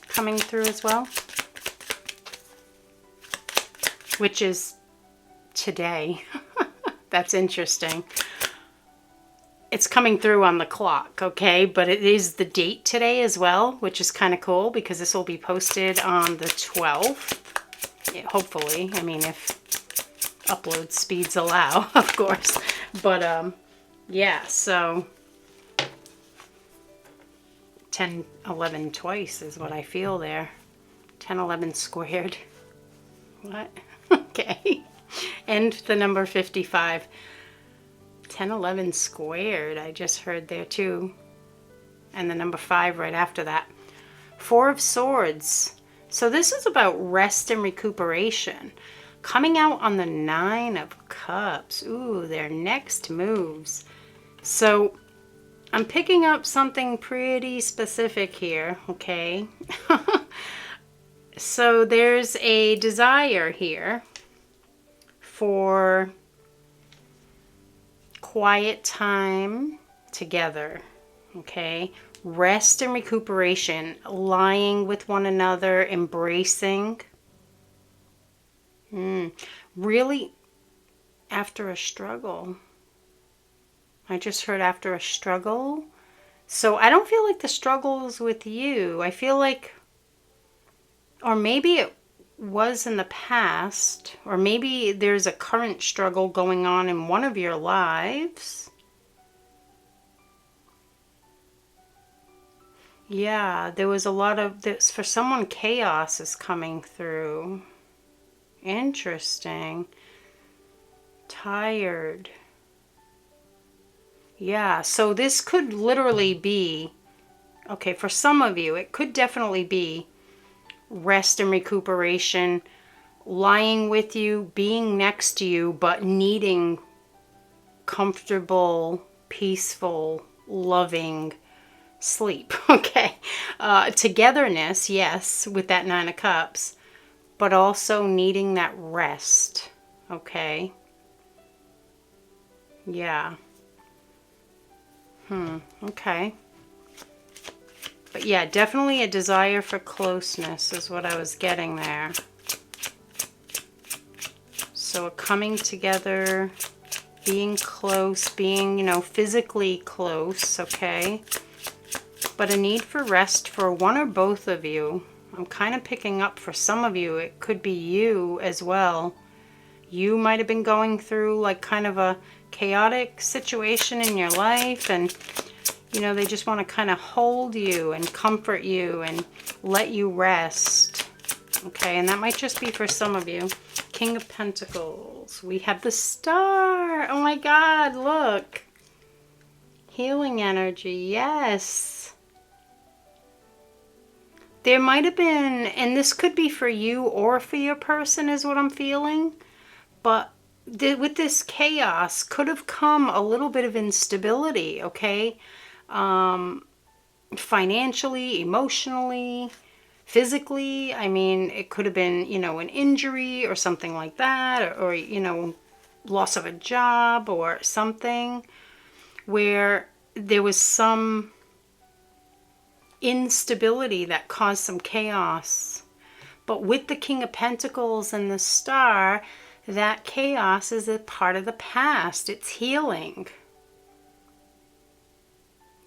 Coming through as well, which is today. That's interesting. It's coming through on the clock, okay, but it is the date today as well, which is kind of cool because this will be posted on the 12th. Yeah, hopefully, I mean, if upload speeds allow, of course. But yeah, so 10, 11 twice is what I feel there. 10, 11 squared. What? Okay. And the number 55. 10, 11 squared. I just heard there too. And the number 5 right after that. 4 of Swords. So this is about rest and recuperation. Coming out on the 9 of Cups. Ooh, their next moves. So I'm picking up something pretty specific here, okay? So there's a desire here for quiet time together, okay? Rest and recuperation, lying with one another, embracing. Really, after a struggle. I just heard after a struggle. So I don't feel like the struggle is with you. I feel like, or maybe it was in the past, or maybe there's a current struggle going on in one of your lives. Yeah, there was a lot of this. For someone, chaos is coming through. Interesting. Tired. Yeah, so this could literally be, okay, for some of you, it could definitely be rest and recuperation, lying with you, being next to you, but needing comfortable, peaceful, loving sleep, okay? Togetherness, yes, with that 9 of Cups, but also needing that rest, okay? Yeah. Okay. But yeah, definitely a desire for closeness is what I was getting there. So a coming together, being close, being, you know, physically close, okay? But a need for rest for one or both of you. I'm kind of picking up for some of you, it could be you as well. You might have been going through like kind of a chaotic situation in your life, and you know, they just want to kind of hold you and comfort you and let you rest. Okay, and that might just be for some of you. King of Pentacles. We have the Star. Oh my God, look. Healing energy, yes. There might have been, and this could be for you or for your person is what I'm feeling, but with this chaos could have come a little bit of instability, okay? Financially, emotionally, physically. I mean, it could have been, you know, an injury or something like that, or you know, loss of a job or something where there was some instability that caused some chaos. But with the King of Pentacles and the Star, that chaos is a part of the past. It's healing.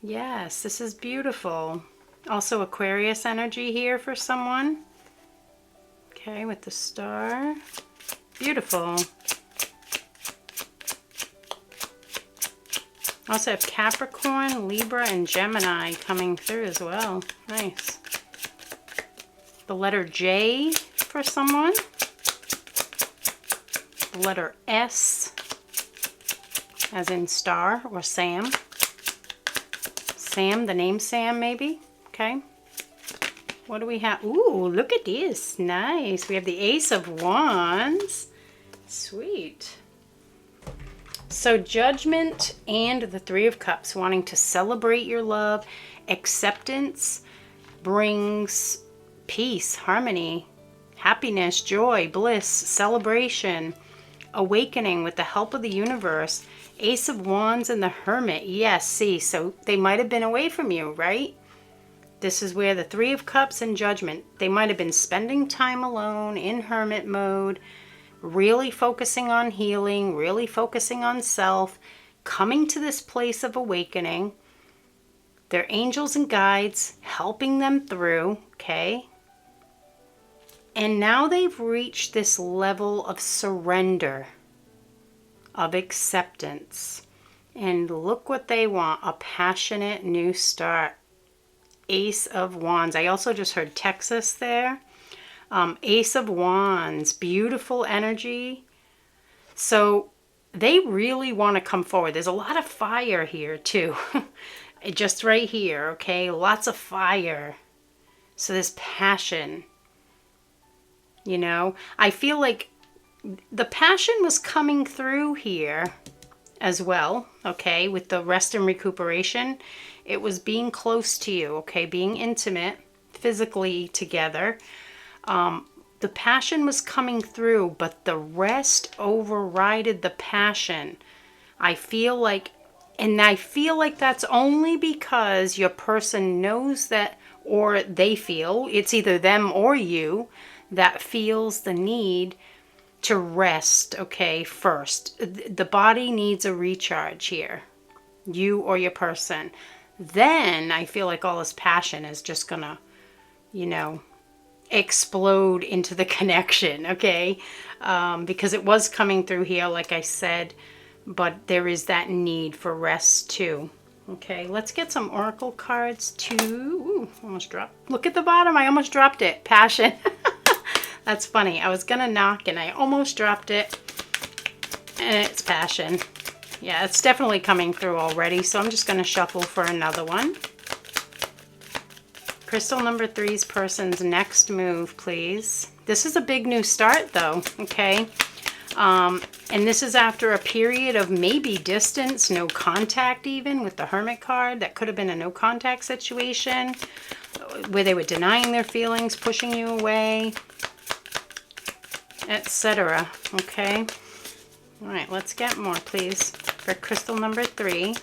Yes, this is beautiful. Also Aquarius energy here for someone. Okay, with the Star. Beautiful. Also have Capricorn, Libra, and Gemini coming through as well. Nice. The letter J for someone. The letter S, as in star or Sam. Sam, the name Sam maybe. Okay. What do we have? Ooh, look at this. Nice. We have the Ace of Wands. Sweet. So Judgment and the Three of Cups, wanting to celebrate your love. Acceptance brings peace, harmony, happiness, joy, bliss, celebration, awakening with the help of the universe. Ace of Wands and the Hermit. Yes, see, so they might have been away from you, right? This is where the Three of Cups and Judgment, they might have been spending time alone in hermit mode, really focusing on healing, really focusing on self, coming to this place of awakening. Their angels and guides helping them through, okay? And now they've reached this level of surrender, of acceptance. And look what they want, a passionate new start. Ace of Wands. I also just heard Texas there. Ace of Wands, beautiful energy. So they really want to come forward. There's a lot of fire here too. Just right here, okay? Lots of fire. So there's passion. You know, I feel like the passion was coming through here as well, okay? With the rest and recuperation. It was being close to you, okay? Being intimate, physically together. The passion was coming through, but the rest overrided the passion. I feel like, and I feel like that's only because your person knows that, or they feel, it's either them or you that feels the need to rest, okay, first. The body needs a recharge here, you or your person. Then I feel like all this passion is just gonna, you know, explode into the connection, okay? Because it was coming through here, like I said, but there is that need for rest too. Okay, let's get some oracle cards too. Ooh, almost dropped. Look at the bottom, I almost dropped it. Passion. That's funny. I was gonna knock and I almost dropped it. And it's passion. Yeah, it's definitely coming through already, so I'm just gonna shuffle for another one. Crystal number 3's person's next move, please. This is a big new start though, okay? And this is after a period of maybe distance, no contact even, with the Hermit card. That could have been a no contact situation where they were denying their feelings, pushing you away, etc. Okay? All right, let's get more, please, for crystal number 3.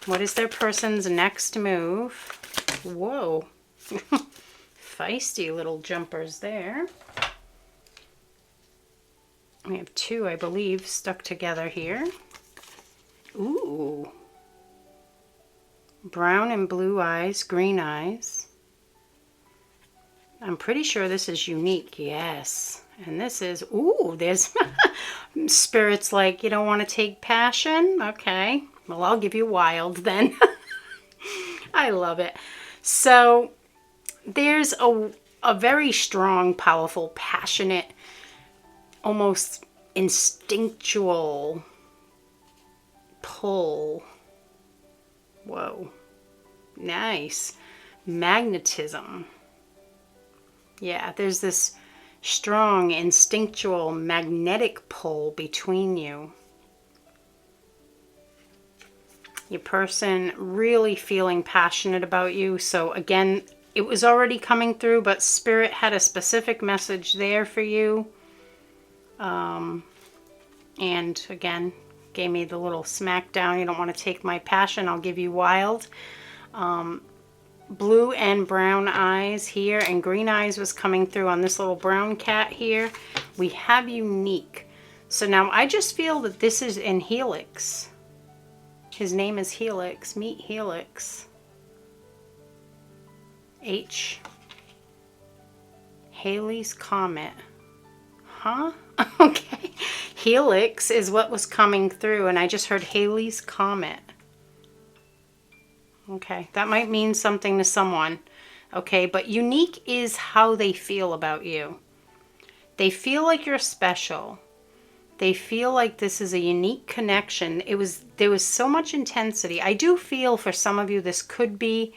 What is their person's next move? Whoa. Feisty little jumpers there. We have 2, I believe, stuck together here. Ooh. Brown and blue eyes, green eyes. I'm pretty sure this is unique, yes. And this is, ooh, there's spirits like, you don't want to take passion? Okay. Well, I'll give you wild then. I love it. So there's a very strong, powerful, passionate, almost instinctual pull. Whoa. Nice. Magnetism. Yeah, there's this strong, instinctual, magnetic pull between you. Your person really feeling passionate about you. So again, it was already coming through, but Spirit had a specific message there for you. And again, gave me the little smack down. You don't want to take my passion, I'll give you wild. blue and brown eyes here, and green eyes was coming through on this little brown cat here. We have unique. So now I just feel that this is in Helix. His name is Helix. Meet Helix. H. Halley's Comet. Huh? Okay. Helix is what was coming through, and I just heard Halley's Comet. Okay, that might mean something to someone. Okay, but unique is how they feel about you. They feel like you're special. They feel like this is a unique connection. There was so much intensity. I do feel for some of you this could be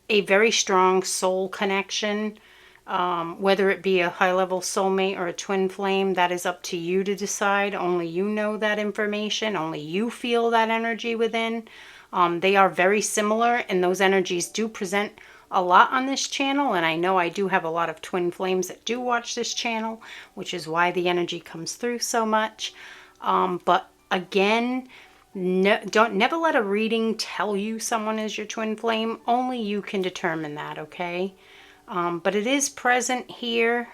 a very strong soul connection. Whether it be a high-level soulmate or a twin flame, that is up to you to decide. Only you know that information. Only you feel that energy within. They are very similar, and those energies do present a lot on this channel, and I know I do have a lot of twin flames that do watch this channel, which is why the energy comes through so much. But again, never let a reading tell you someone is your twin flame. Only you can determine that, okay? But it is present here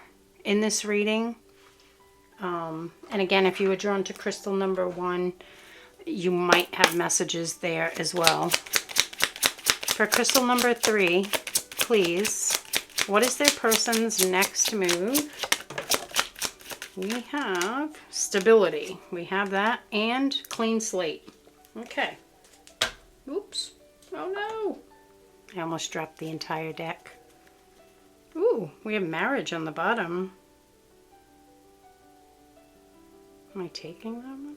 in this reading. And again, if you were drawn to crystal number 1, you might have messages there as well. For crystal number 3, please, what is their person's next move? We have stability. We have that, and clean slate. Okay. Oops. Oh no. I almost dropped the entire deck. Ooh, we have marriage on the bottom. Am I taking that one?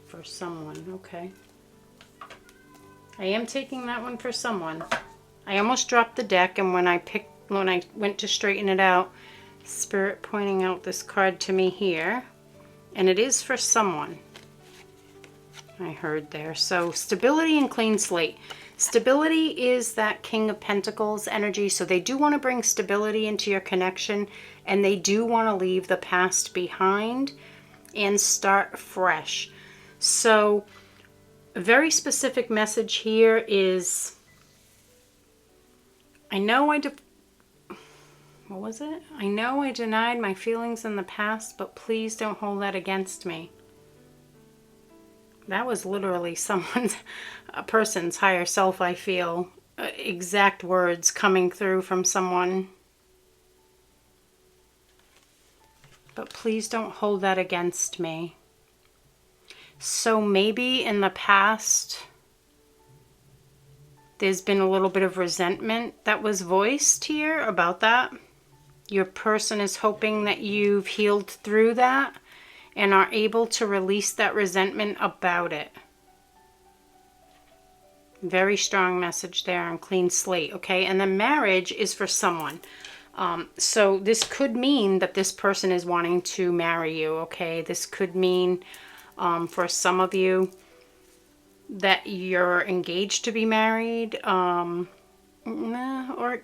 For someone, okay. I am taking that one for someone. I almost dropped the deck, and when I went to straighten it out, Spirit pointing out this card to me here, and it is for someone. I heard there. So stability and clean slate. Stability is that King of Pentacles energy, so they do want to bring stability into your connection, and they do want to leave the past behind and start fresh. So a very specific message here is, I know what was it? I know I denied my feelings in the past, but please don't hold that against me. That was literally a person's higher self, I feel. Exact words coming through from someone. But please don't hold that against me. So maybe in the past, there's been a little bit of resentment that was voiced here about that. Your person is hoping that you've healed through that and are able to release that resentment about it. Very strong message there on clean slate, okay? And the marriage is for someone. So this could mean that this person is wanting to marry you, okay? This could mean, for some of you, that you're engaged to be married. Or,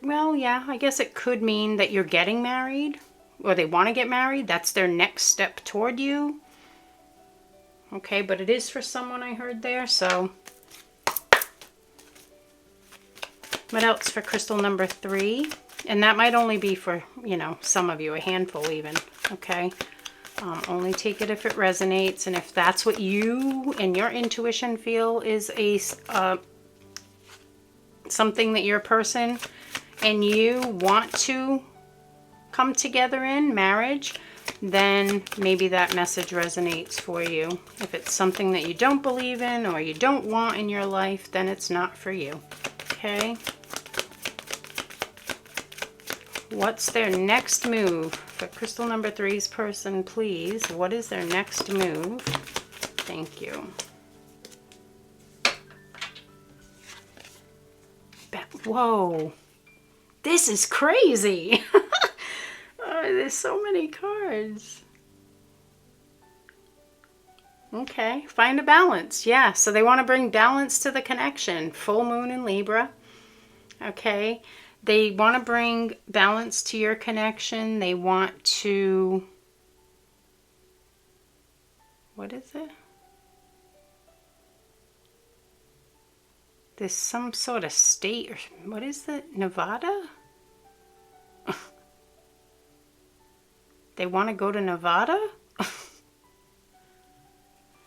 well, yeah, I guess it could mean that you're getting married, or they want to get married. That's their next step toward you. Okay, but it is for someone, I heard there. So what else for crystal number 3? And that might only be for, some of you, a handful even. Okay. Only take it if it resonates, and if that's what you and your intuition feel is something that your person and you want to come together in marriage, then maybe that message resonates for you. If it's something that you don't believe in or you don't want in your life, then it's not for you. Okay? What's their next move? For crystal number 3's person, please. What is their next move? Thank you. Whoa. This is crazy. Oh, there's so many cards. Okay, find a balance. Yeah, so they want to bring balance to the connection. Full moon in Libra. Okay. They want to bring balance to your connection. They want to, what is it? There's some sort of state, or what is it? Nevada? They want to go to Nevada?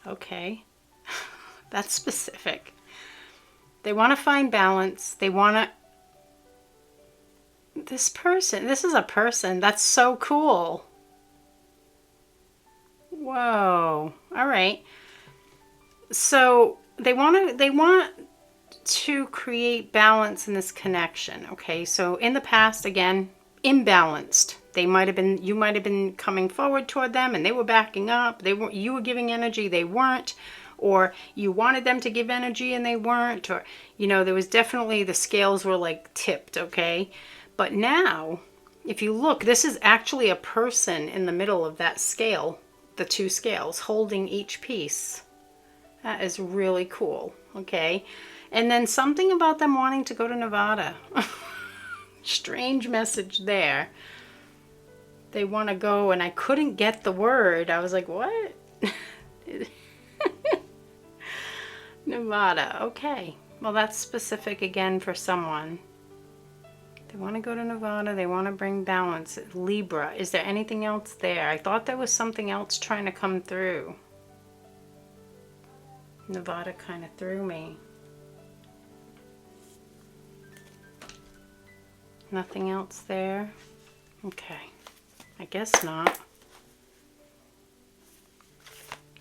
Okay. That's specific. They want to find balance. They want to... This is a person. That's so cool. Whoa. All right. So they want to create balance in this connection. Okay. So in the past, again, imbalanced. You might have been coming forward toward them and they were backing up. You were giving energy, they weren't. Or you wanted them to give energy and they weren't. Or, there was definitely, the scales were like tipped, okay? But now, if you look, this is actually a person in the middle of that scale, the two scales, holding each piece. That is really cool, okay? And then something about them wanting to go to Nevada. Strange message there. They want to go, and I couldn't get the word. I was like, what? Nevada. Okay. Well, that's specific again for someone. They want to go to Nevada. They want to bring balance. Libra. Is there anything else there? I thought there was something else trying to come through. Nevada kind of threw me. Nothing else there? Okay. I guess not.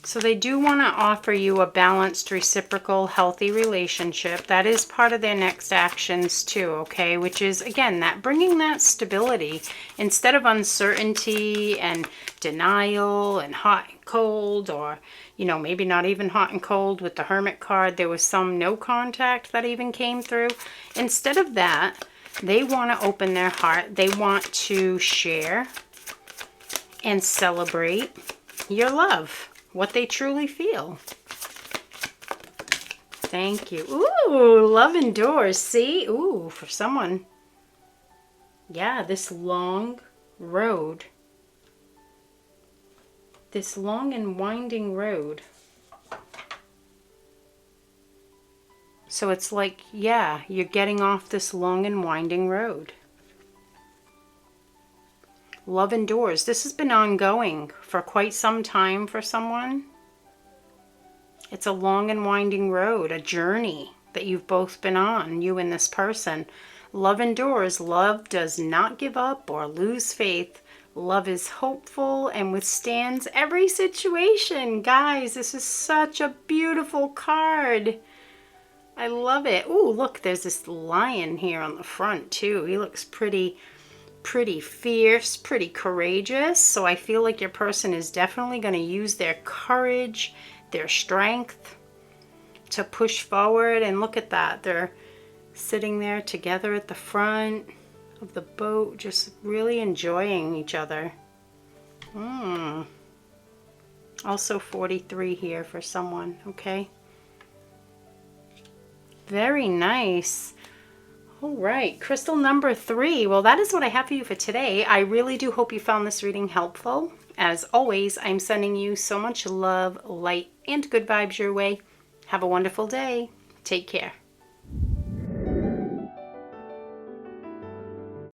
So they do want to offer you a balanced, reciprocal, healthy relationship. That is part of their next actions too, okay? Which is, again, that bringing that stability instead of uncertainty and denial and hot and cold, or, maybe not even hot and cold with the Hermit card. There was some no contact that even came through. Instead of that, they want to open their heart. They want to share and celebrate your love, what they truly feel. Thank you. Ooh, love endures. See? Ooh, for someone. Yeah, this long road. This long and winding road. So it's like, yeah, you're getting off this long and winding road. Love endures. This has been ongoing for quite some time for someone. It's a long and winding road, a journey that you've both been on, you and this person. Love endures. Love does not give up or lose faith. Love is hopeful and withstands every situation. Guys, this is such a beautiful card. I love it. Ooh, look, there's this lion here on the front too. He looks pretty fierce, pretty courageous. So I feel like your person is definitely going to use their courage, their strength to push forward. And look at that. They're sitting there together at the front of the boat, just really enjoying each other. Also 43 here for someone, okay? Very nice. All right, crystal number 3. Well, that is what I have for you for today. I really do hope you found this reading helpful. As always, I'm sending you so much love, light, and good vibes your way. Have a wonderful day. Take care.